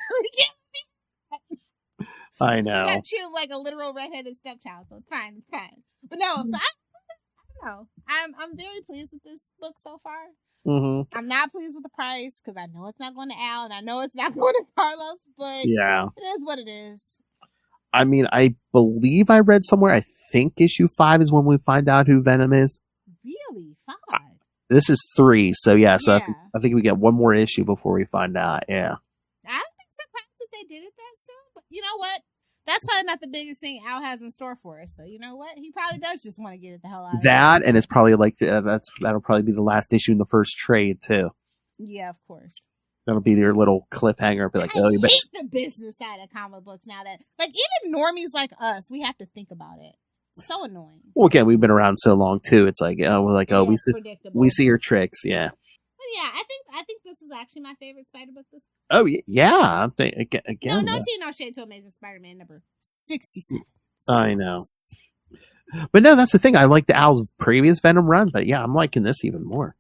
I know. You gotta treat him like a literal redheaded stepchild, so it's fine. But no, so I don't know. I'm very pleased with this book so far. Mm-hmm. I'm not pleased with the price because I know it's not going to Al and I know it's not going to Carlos, but yeah, it is what it is. I mean, I believe I read somewhere, I think issue 5 is when we find out who Venom is. Really? 5? This is 3, so yeah, I think we get one more issue before we find out, yeah. I've been surprised that they did it that soon, but you know what? That's probably not the biggest thing Al has in store for us. So you know what? He probably does just want to get it the hell out of that, and it's probably that'll probably be the last issue in the first trade too. Yeah, of course. That'll be their little cliffhanger. Be like, I hate the business side of comic books now. That even normies like us, we have to think about it. It's so annoying. Well, again, we've been around so long too. It's like we see your tricks, yeah. But yeah, I think this is actually my favorite Spider book this week. Oh yeah, again. No tea, no shade to Amazing Spider-Man number 67. I know, but no, that's the thing. I like the Al's previous Venom run, but yeah, I'm liking this even more.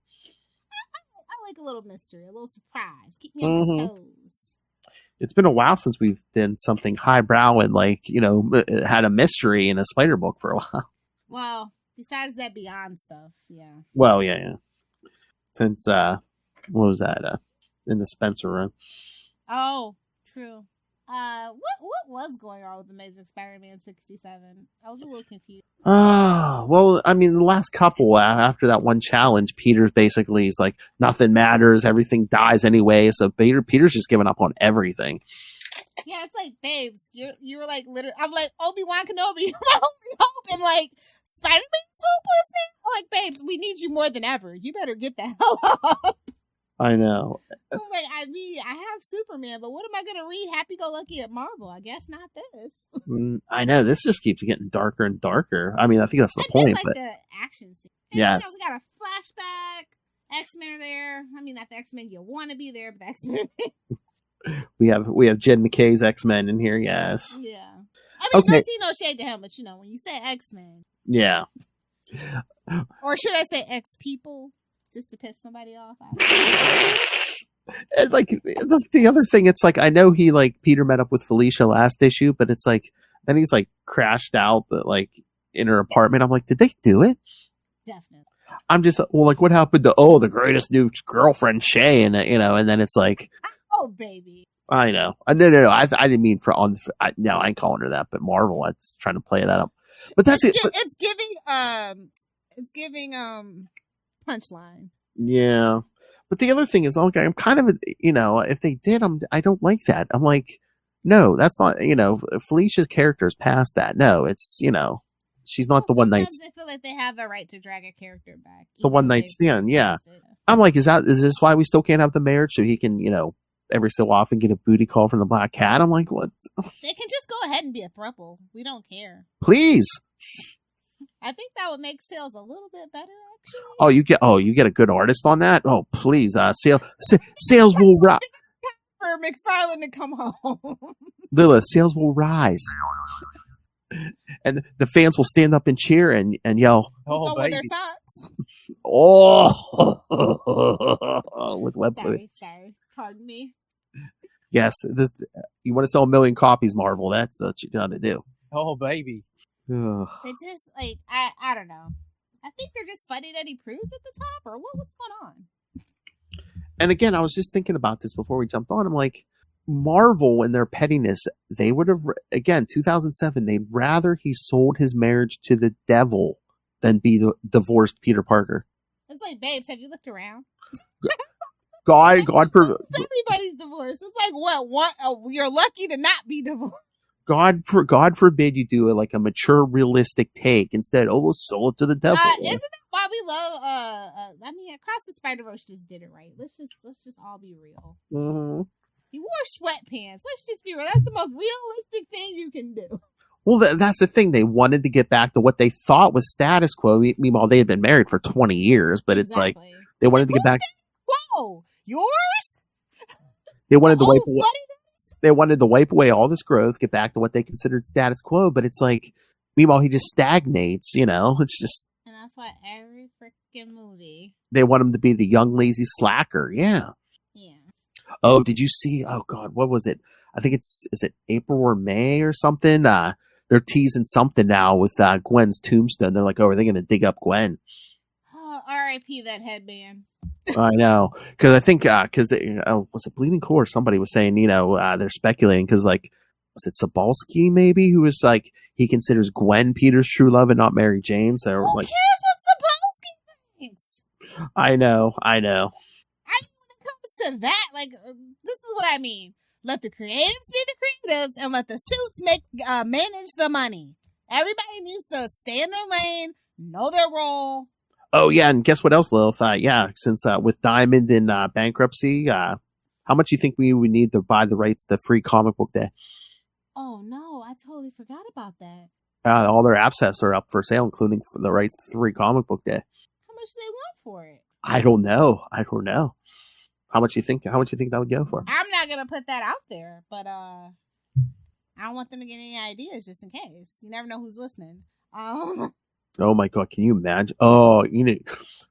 I like a little mystery, a little surprise. Keep me on my toes. It's been a while since we've done something highbrow and had a mystery in a Spider book for a while. Well, Besides that Beyond stuff, yeah. Well, yeah. Since what was that? In the Spencer room. Oh, true. What was going on with Amazing Spider-Man 67? I was a little confused. Well, I mean, the last couple after that one challenge, Peter's basically is like nothing matters, everything dies anyway. So Peter's just giving up on everything. Yeah, it's like, babes, you were like literally. I'm like Obi-Wan Kenobi, you're my only hope, and like Spider-Man's hopeless now. I'm like, babes, we need you more than ever. You better get the hell up. I know. I'm like, I mean, I have Superman, but what am I going to read Happy-Go-Lucky at Marvel? I guess not this. I know. This just keeps getting darker and darker. I mean, I think that's the point. Did like the action scene. And, yes. We got a flashback. X-Men are there. I mean, not the X-Men you want to be there, but the X-Men are there. We have Jed McKay's X-Men in here, yes. Yeah. I mean, okay. not to no shade to him, but when you say X-Men. Yeah. Or should I say X-People? Just to piss somebody off. And like the other thing, it's like I know he Peter met up with Felicia last issue, but it's like then he's like crashed out in her apartment. I'm like, did they do it? Definitely. I'm just what happened to the greatest new girlfriend Shay, and and then it's like, oh baby. I know. No. I didn't mean I ain't calling her that, but Marvel, it's trying to play it up. But that's it. It's giving punchline. Yeah. But the other thing is, I'm kind of, if they did, I don't like that. I'm like, no, that's not, Felicia's character is past that. No, it's, she's not the one night. I feel like they have the right to drag a character back. The one night stand, yeah. I'm like, is this why we still can't have the marriage so he can, every so often get a booty call from the Black Cat? I'm like, what? They can just go ahead and be a throuple. We don't care. Please. I think that would make sales a little bit better, actually. You get a good artist on that? Oh, please. Sales will rise. For McFarlane to come home. Lilith, sales will rise. And the fans will stand up and cheer and yell, "Oh, so with their socks." Oh, with web fluid. Sorry. Pardon me. Yes, you want to sell 1 million copies, Marvel. That's what you got to do. Oh, baby. They just I don't know. I think they're just fighting Eddie Prudes at the top, or what's going on? And again, I was just thinking about this before we jumped on. I'm like, Marvel and their pettiness, they would have, again, 2007, they'd rather he sold his marriage to the devil than be the divorced Peter Parker. It's like, babes, have you looked around? God for everybody's divorced. It's like, what? You're lucky to not be divorced. God forbid you do a mature, realistic take instead. Oh, let's sell it to the devil. Isn't that why we love? I mean, Across the Spider-Verse just did it right. Let's just all be real. Mm-hmm. He wore sweatpants. Let's just be real. That's the most realistic thing you can do. Well, that's the thing. They wanted to get back to what they thought was status quo. Meanwhile, they had been married for 20 years, but it's like they wanted to get back. Whoa, yours? They wanted to wipe away. They wanted to wipe away all this growth, get back to what they considered status quo. But it's like, meanwhile, he just stagnates. It's just. And that's why every freaking movie. They want him to be the young lazy slacker. Yeah. Yeah. Oh, did you see? Oh God, what was it? I think is it April or May or something? They're teasing something now with Gwen's tombstone. They're like, oh, are they going to dig up Gwen? Oh, R.I.P. that headband. I know, because I think was it Bleeding Core? Somebody was saying, they're speculating because was it Sobalski maybe who was like he considers Gwen Peter's true love and not Mary Jane. So who cares what Sobalski thinks? I know. I mean, when it comes to that, this is what I mean. Let the creatives be the creatives and let the suits manage the money. Everybody needs to stay in their lane, know their role. Oh, yeah, and guess what else, Lilith? Since with Diamond in bankruptcy, how much do you think we would need to buy the rights to Free Comic Book Day? Oh, no, I totally forgot about that. All their assets are up for sale, including for the rights to Free Comic Book Day. How much do they want for it? I don't know. How much do you think that would go for? I'm not going to put that out there, but I don't want them to get any ideas just in case. You never know who's listening. Oh my God, can you imagine? Oh,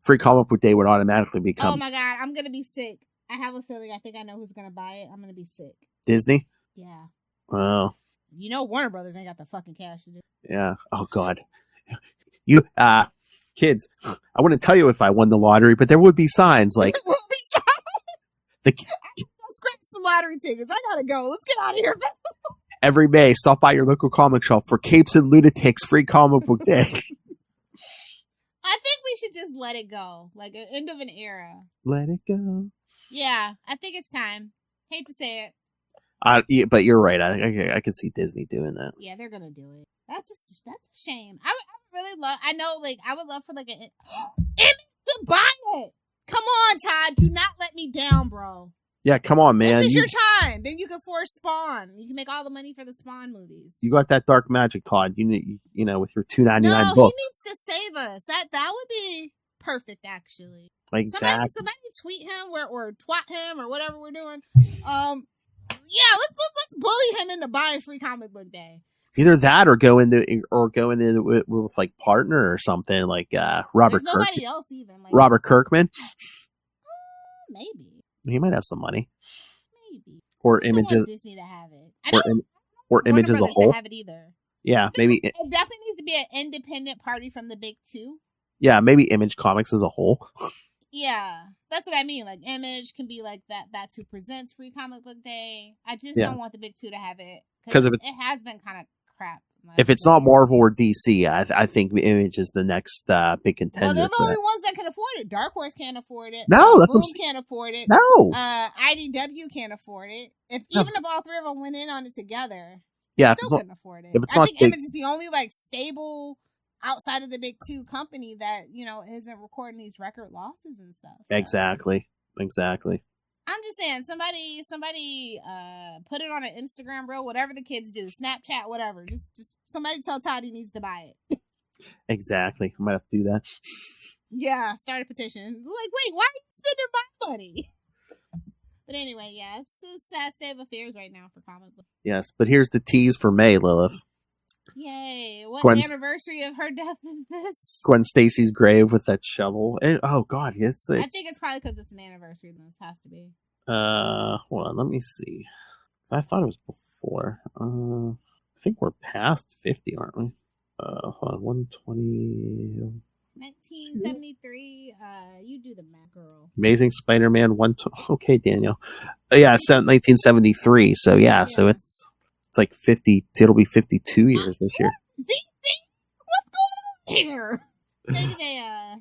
Free Comic Book Day would automatically become. Oh my God, I'm going to be sick. I have a feeling I think I know who's going to buy it. I'm going to be sick. Disney? Yeah. Oh. Warner Brothers ain't got the fucking cash to do. Yeah. Oh God. Kids, I wouldn't tell you if I won the lottery, but there would be signs like We'll be sorry. the, I'll scratch some lottery tickets. I gotta go. Let's get out of here. every May, stop by your local comic shop for Capes and Lunatics free comic book day. I think we should just let it go. Like an end of an era. Let it go. Yeah, I think it's time. Hate to say it. Yeah, but you're right. I could see Disney doing that. Yeah, they're gonna do it. That's a shame. I would really love. I know, like I would love for like an image to buy it. Come on, Todd. Do not let me down, bro. Yeah, come on, man. This is your time. Then you can force Spawn. You can make all the money for the Spawn movies. You got that dark magic, Todd. You know, with your $2.99 no, books. He needs to save us. That would be perfect, actually. Exactly. Somebody tweet him or twat him or whatever we're doing. Yeah, let's bully him into buying free comic book day. Either that or go into with like partner or something like Robert. There's nobody else even. Like, Robert Kirkman. Maybe He might have some money. maybe. Or I still want Images. Disney to have it. Or Warner Image as a Brothers to whole. have it either. Yeah, maybe. It definitely needs to be an independent party from the big two. Yeah, maybe Image Comics as a whole. Yeah, that's what I mean. Like Image can be like that. That's who presents Free Comic Book Day. I just don't want the big two to have it because it has been kind of crap. If it's not Marvel or DC, I think Image is the next big contender. Well, they're the only ones that can afford it. Dark Horse can't afford it. No, that's Boom can't afford it. No, IDW can't afford it. Even if all three of them went in on it together, yeah, still couldn't afford it. I think Image is the only like stable outside of the big two company that isn't recording these record losses and stuff. So. Exactly. I'm just saying, somebody put it on an Instagram reel, whatever the kids do, Snapchat, whatever. Just somebody tell Todd he needs to buy it. Exactly. I might have to do that. Yeah, start a petition. Like, wait, why are you spending my money? But anyway, yeah, it's a sad state of affairs right now for comic books. Yes, but here's the tease for May, Lilith. Yay! What anniversary of her death is this? Gwen Stacy's grave with that shovel. Oh God, it's I think it's probably because it's an anniversary. Then this has to be. Hold on, let me see. I thought it was before. I think we're past 50, aren't we? Hold on, 120. 1973. You do the math, girl. Amazing Spider-Man 120. Okay, Daniel. Yeah, it's 1973. So yeah, so it's like 50. It'll be 52 years this year. What's going on here? Maybe they I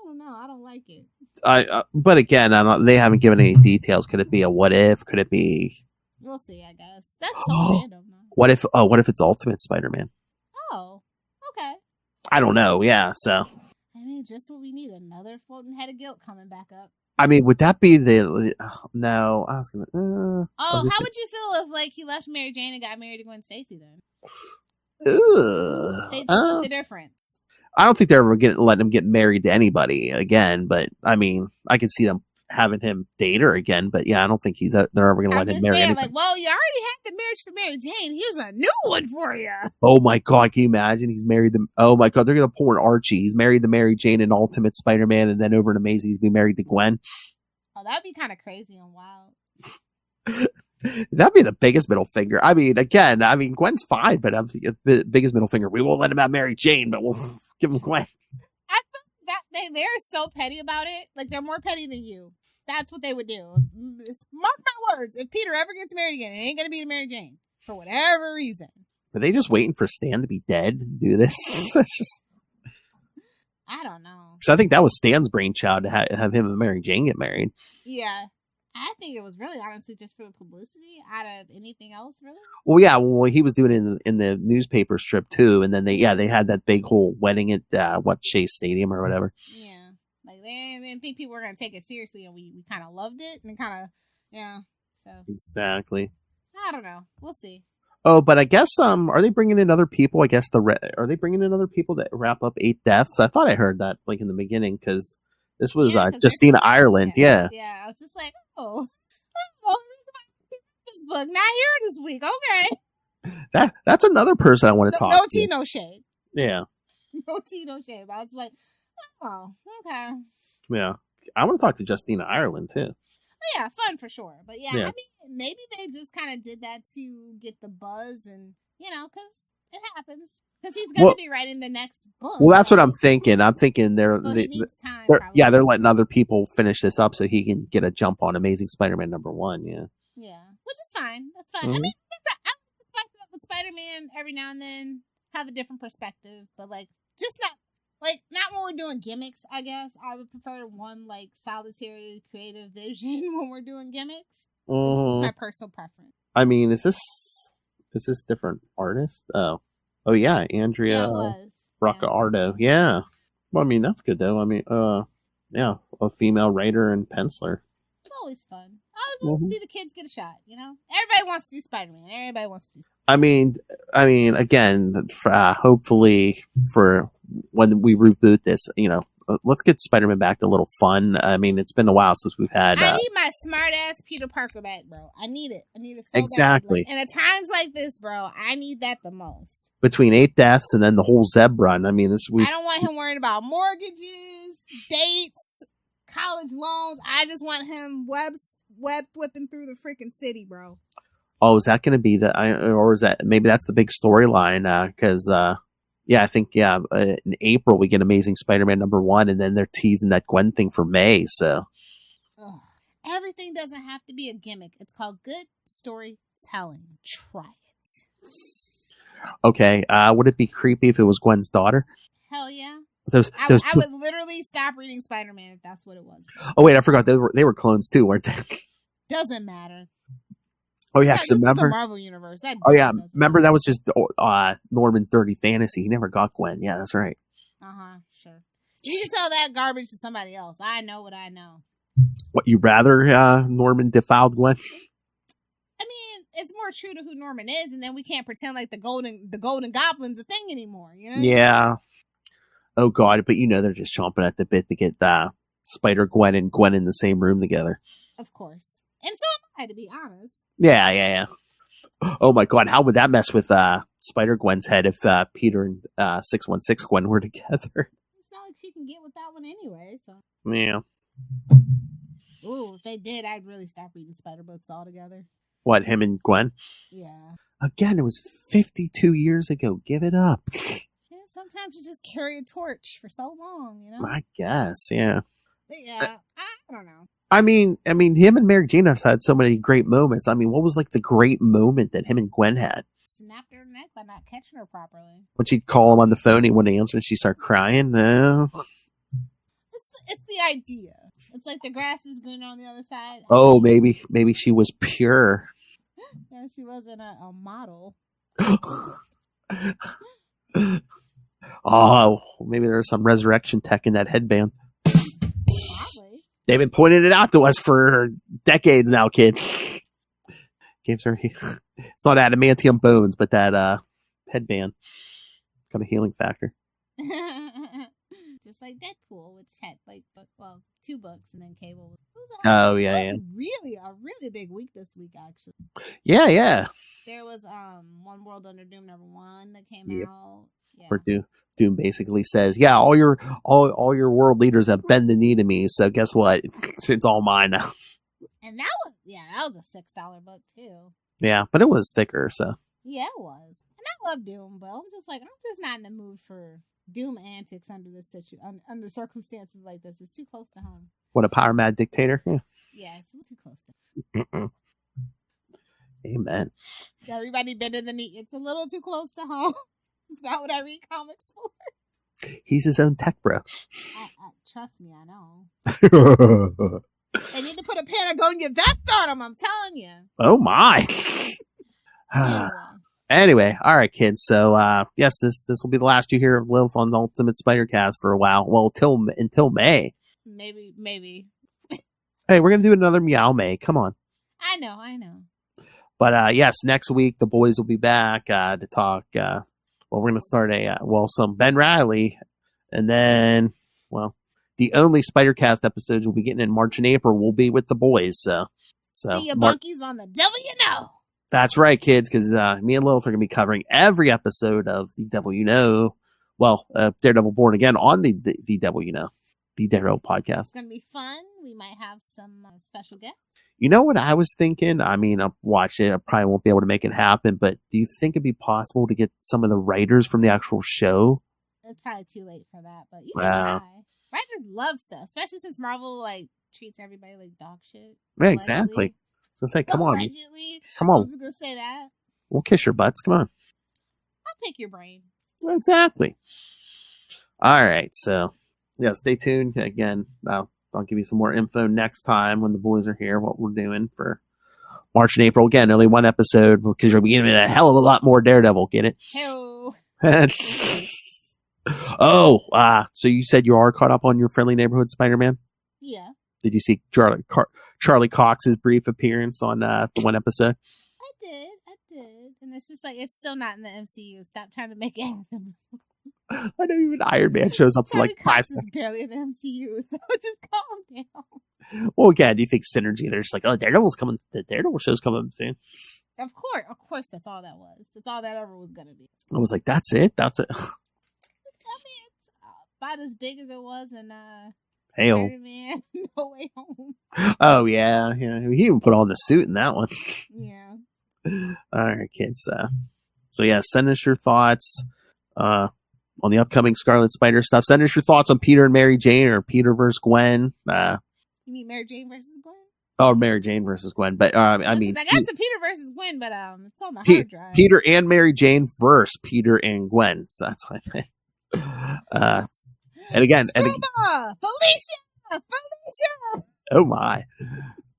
don't know. I don't like it. But again, they haven't given any details. Could it be a what if? Could it be? We'll see. I guess that's so random. What if? Oh, what if it's Ultimate Spider-Man? Oh, okay. I don't know. Yeah, so. I mean, just what we need. Another floating head of guilt coming back up. I mean, would that be the? No, I was gonna. How would you feel if like he left Mary Jane and got married to Gwen Stacy then? They'd split the difference. I don't think they're ever letting him get married to anybody again. But I mean, I could see them having him date her again. But yeah, I don't think they're ever going to let him marry anybody. Like, well, you already had the marriage for Mary Jane. Here's a new one for you. Oh my God, can you imagine? He's married to. Oh my God, they're going to pull an Archie. He's married to Mary Jane in Ultimate Spider-Man, and then over in Amazing, he's be married to Gwen. Oh, that'd be kind of crazy and wild. That'd be the biggest middle finger. I mean, again, Gwen's fine, but the biggest middle finger. We won't let him have Mary Jane, but we'll give him Gwen. I think that they're so petty about it. Like, they're more petty than you. That's what they would do. Mark my words. If Peter ever gets married again, it ain't going to be to Mary Jane. For whatever reason. Are they just waiting for Stan to be dead to do this? I don't know. Because I think that was Stan's brainchild to have him and Mary Jane get married. Yeah. I think it was really honestly just for the publicity out of anything else, really. Well, yeah, he was doing it in the newspaper strip too, and then they had that big whole wedding at Shea Stadium or whatever. Yeah, like they didn't think people were gonna take it seriously, and we kind of loved it, and kind of So exactly. I don't know. We'll see. Oh, but I guess are they bringing in other people? I guess are they bringing in other people that wrap up 8 deaths? I thought I heard that like in the beginning because this was Justina Ireland. Yeah. Yeah, I was just like, this book not here this week. Okay. That's another person I want to talk to. No tea, no shade. Yeah. No tea, no shade. I was like, oh, okay. Yeah. I want to talk to Justina Ireland too. Yeah, fun for sure. But yeah, yes. I mean, maybe they just kind of did that to get the buzz and, because It happens. Because he's going to be writing the next book. Well, that's what I'm thinking. I'm thinking So he needs time, they're letting other people finish this up so he can get a jump on Amazing Spider-Man #1. Yeah. Yeah, which is fine. That's fine. I mean, I like with Spider-Man every now and then have a different perspective, but like just not when we're doing gimmicks. I guess I would prefer one like solitary creative vision when we're doing gimmicks. It's my personal preference. I mean, is this different artist? Oh yeah, Andrea Brocca-Ardo. Yeah. Well, I mean that's good though. I mean, yeah, a female writer and penciler. It's always fun. I always like to see the kids get a shot. You know, everybody wants to do Spider-Man. Everybody wants to. I mean, again, hopefully for when we reboot this, you know, let's get Spider-Man back to a little fun. I mean, it's been a while since we've had. I need my smart ass Peter Parker back, bro. I need it. I need it so exactly. Bad. And at times like this, bro, I need that the most. Between 8 deaths and then the whole Zeb run. I mean, I don't want him worrying about mortgages, dates, college loans. I just want him web whipping through the freaking city, bro. Oh, is that going to be or is that maybe that's the big storyline? Because yeah, I think in April we get Amazing Spider-Man #1, and then they're teasing that Gwen thing for May. So everything doesn't have to be a gimmick. It's called good storytelling. Try it. Okay, would it be creepy if it was Gwen's daughter? Hell yeah. I would literally stop reading Spider-Man if that's what it was. Oh wait, I forgot they were clones too, weren't they? Doesn't matter. Oh yeah, because remember the Marvel universe. Remember that was just Norman Dirty Fantasy. He never got Gwen. Yeah, that's right. Sure. You can tell that garbage to somebody else. I know what I know. What, you rather Norman defiled Gwen? I mean, it's more true to who Norman is, and then we can't pretend like the Golden Goblin's a thing anymore. You know? Yeah. Oh god, but you know they're just chomping at the bit to get Spider-Gwen and Gwen in the same room together. Of course. And so am I, to be honest. Yeah. Oh my god, how would that mess with Spider-Gwen's head if Peter and 616 Gwen were together? It's not like she can get with that one anyway, so. Yeah. Ooh, if they did, I'd really stop reading Spider books altogether. What, him and Gwen? Yeah. Again, it was 52 years ago. Give it up. Yeah, sometimes you just carry a torch for so long, you know? I guess, yeah. But yeah, I don't know. I mean, him and Mary Jane have had so many great moments. I mean, what was like the great moment that him and Gwen had? Snapped her neck by not catching her properly. When she'd call him on the phone, he wouldn't answer, and she'd start crying. No. It's the idea. It's like the grass is greener on the other side. Oh, maybe she was pure. Yeah, she wasn't a model. Oh, maybe there's some resurrection tech in that headband. Probably. They've been pointing it out to us for decades now, kid. It's not adamantium bones, but that headband. It's got a healing factor. Just like Deadpool, which had like 2 books and then Cable. Oh yeah. Really, a really big week this week actually. Yeah. There was One World Under Doom #1 that came out. Yeah. Where Doom basically says, "Yeah, all your world leaders have bent the knee to me. So guess what? It's all mine now." And that was a $6 book too. Yeah, but it was thicker, so. Yeah, it was. And I love Doom, but I'm just not in the mood for Doom antics under circumstances like this. It's too close to home. What, a power mad dictator? Yeah, it's a little too close to home. Amen. Everybody bending the knee. It's a little too close to home. It's not what I read comics for. He's his own tech bro. Trust me, I know. They need to put a Patagonia vest on him, I'm telling you. Oh my. Anyway, all right, kids. So, yes, this will be the last you hear of Lilith on the Ultimate Spider-Cast for a while. Well, until May. Maybe. Hey, we're going to do another Meow May. Come on. I know. But, yes, next week the boys will be back to talk. We're going to start some Ben Riley. And then, the only Spider-Cast episodes we'll be getting in March and April will be with the boys. So the monkeys on the Devil You Know. That's right, kids, because me and Lilith are going to be covering every episode of The Devil You Know. Well, Daredevil Born Again on the Devil You Know, the Daredevil podcast. It's going to be fun. we might have some special guests. You know what I was thinking? I mean, I'll watch it. I probably won't be able to make it happen, but do you think it'd be possible to get some of the writers from the actual show? It's probably too late for that, but you can try. Writers love stuff, especially since Marvel like treats everybody like dog shit. Yeah, exactly. So say, come on. Come on. I was gonna say that. We'll kiss your butts. Come on. I'll pick your brain. Exactly. All right. So, yeah, stay tuned. Again, I'll give you some more info next time when the boys are here, what we're doing for March and April. Again, only one episode because you're beginning a hell of a lot more Daredevil. Get it? Hello. So you said you are caught up on your Friendly Neighborhood Spider-Man? Yeah. Did you see Charlie Cox's brief appearance on the one episode? I did. And it's just like, it's still not in the MCU. Stop trying to make it happen. I know even Iron Man shows up for like 5 seconds. Is barely in the MCU, so just calm down. Well, again, do you think synergy? They're just like, oh, Daredevil's coming. The Daredevil show's coming soon. Of course, that's all that was. That's all that ever was gonna be. I was like, that's it. I mean, it's about as big as it was in Hail. Spider-Man No Way Home. Oh yeah. He even put on the suit in that one. Yeah. All right, kids. So yeah, send us your thoughts on the upcoming Scarlet Spider stuff. Send us your thoughts on Peter and Mary Jane or Peter versus Gwen. You mean Mary Jane versus Gwen? Oh, Mary Jane versus Gwen. But I mean, I got some Peter versus Gwen, but it's on the hard drive. Peter and Mary Jane versus Peter and Gwen. So that's what I meant. And again, Felicia. Oh my!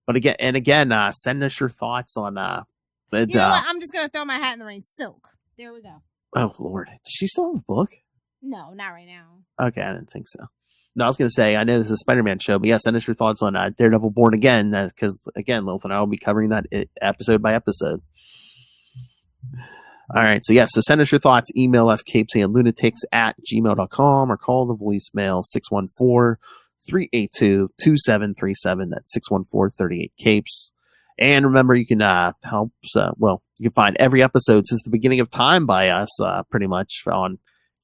But again, send us your thoughts on. You know what? I'm just gonna throw my hat in the ring. Silk. There we go. Oh Lord, does she still have a book? No, not right now. Okay, I didn't think so. No, I was going to say, I know this is a Spider-Man show, but yeah, send us your thoughts on Daredevil Born Again, because, again, Lilith and I will be covering that episode by episode. All right, so so send us your thoughts. Email us, CapesandLunatics@gmail.com, or call the voicemail, 614-382-2737. That's 614-38-CAPES. And remember, you can help, you can find every episode since the beginning of time by us, pretty much, on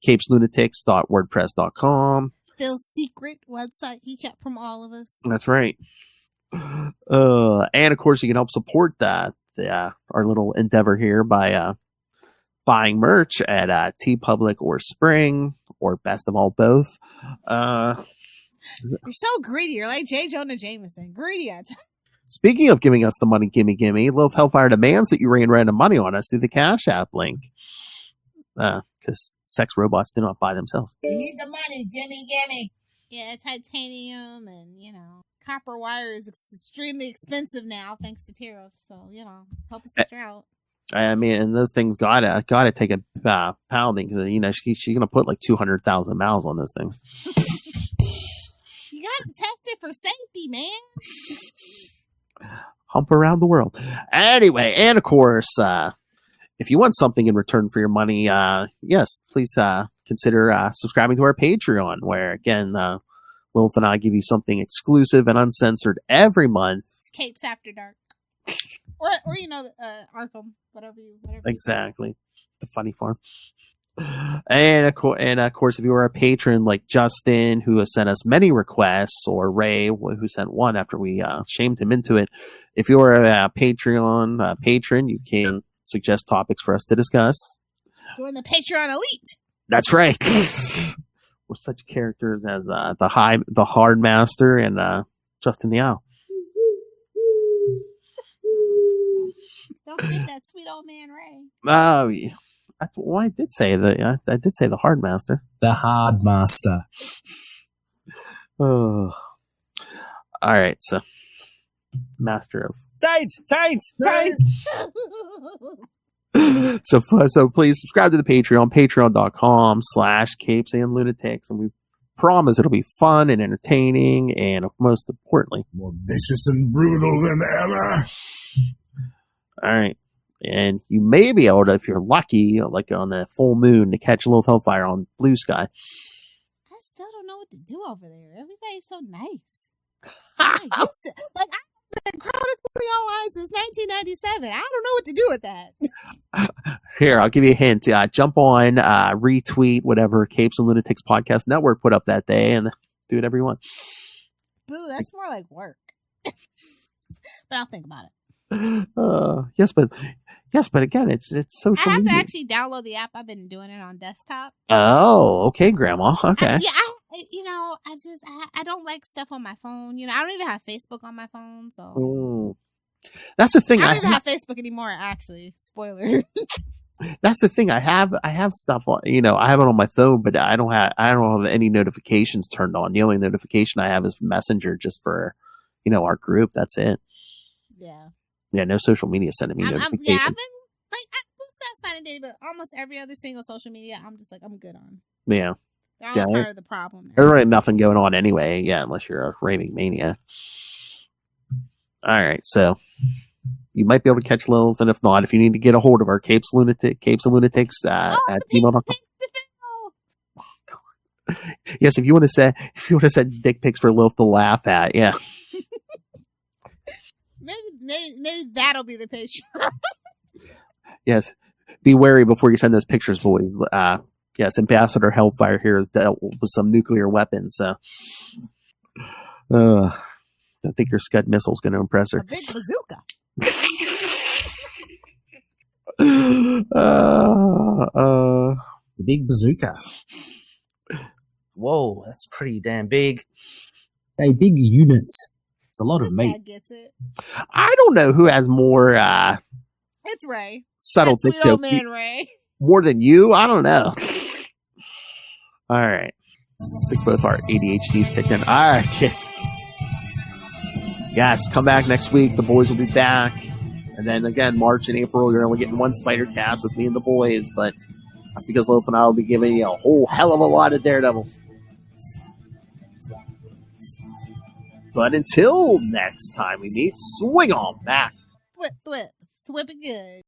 CapesLunatics.wordpress.com. Phil's secret website he kept from all of us. That's right. And of course, you can help support that our little endeavor here by buying merch at TeePublic or Spring, or best of all, both. You're so greedy. You're like J. Jonah Jameson. Greedy. Speaking of giving us the money, gimme. Lilith Hellfire demands that you rain random money on us through the Cash App link. Because sex robots do not buy themselves. You need the money, gimme. Yeah, titanium and, copper wire is extremely expensive now thanks to tariffs. So, help a sister out. I mean, and those things gotta take a pounding, because, she's gonna put like 200,000 miles on those things. You gotta test it for safety, man. Hump around the world. Anyway, and of course, if you want something in return for your money, yes, please consider subscribing to our Patreon, where, again, Lilith and I give you something exclusive and uncensored every month. It's Capes After Dark. or Arkham, whatever. Exactly. The funny farm. And of course, if you are a patron like Justin, who has sent us many requests, or Ray, who sent one after we shamed him into it, if you are a Patreon patron, you can suggest topics for us to discuss. Join the Patreon elite. That's right. With such characters as the Hard Master and Justin the Owl. Don't forget that sweet old man Ray. Oh, yeah. I did say the Hard Master. The Hard Master. Oh. All right, so Master of Taint. So please subscribe to the Patreon, patreon.com/CapesandLunatics, and we promise it'll be fun and entertaining, and most importantly, more vicious and brutal than ever. All right. And you may be able to, if you're lucky, like on a full moon, to catch Lilith Hellfire on Blue Sky. I still don't know what to do over there. Everybody's so nice. I've been chronically online since 1997. I don't know what to do with that. Here, I'll give you a hint. Jump on, retweet whatever Capes and Lunatics Podcast Network put up that day, and do whatever you want. boo, that's more like work. But I'll think about it. Yes, but again, it's social I have to media. actually download the app. I've been doing it on desktop. Oh, okay, Grandma. Okay. I don't like stuff on my phone. I don't even have Facebook on my phone, so That's the thing. I don't even have Facebook anymore. Actually, spoiler. That's the thing. I have stuff on. I have it on my phone, but I don't have any notifications turned on. The only notification I have is Messenger, just for our group. That's it. Yeah. Yeah, no social media sending me notifications. I've been Boots Got Spider Day, but almost every other single social media, I'm just like, I'm good on. Yeah. They're all part of the problem. There's really nothing going on anyway. Yeah, unless you're a raving mania. All right, so you might be able to catch Lilith, and if not, if you need to get a hold of our Capes and Lunatics at gmail.com. Yes, if you want to send dick pics for Lilith to laugh at, yeah. Maybe that'll be the Patreon. Yes, be wary before you send those pictures, boys. Yes, Ambassador Hellfire here has dealt with some nuclear weapons, so I think your Scud missile's going to impress her. A big bazooka. The big bazooka. Whoa, that's pretty damn big. They big units. It's a lot of meat. Dad gets it. I don't know who has more It's Ray. subtle That's dick sweet old jokes. man Ray. More than you? I don't know. All right. I think both our ADHDs kicked in. All right, kids. Yes, come back next week. The boys will be back. And then again, March and April, you're only getting one Spider Cast with me and the boys. But that's because Loaf and I will be giving you a whole hell of a lot of Daredevil. But until next time we meet, swing on back. Thwip it good.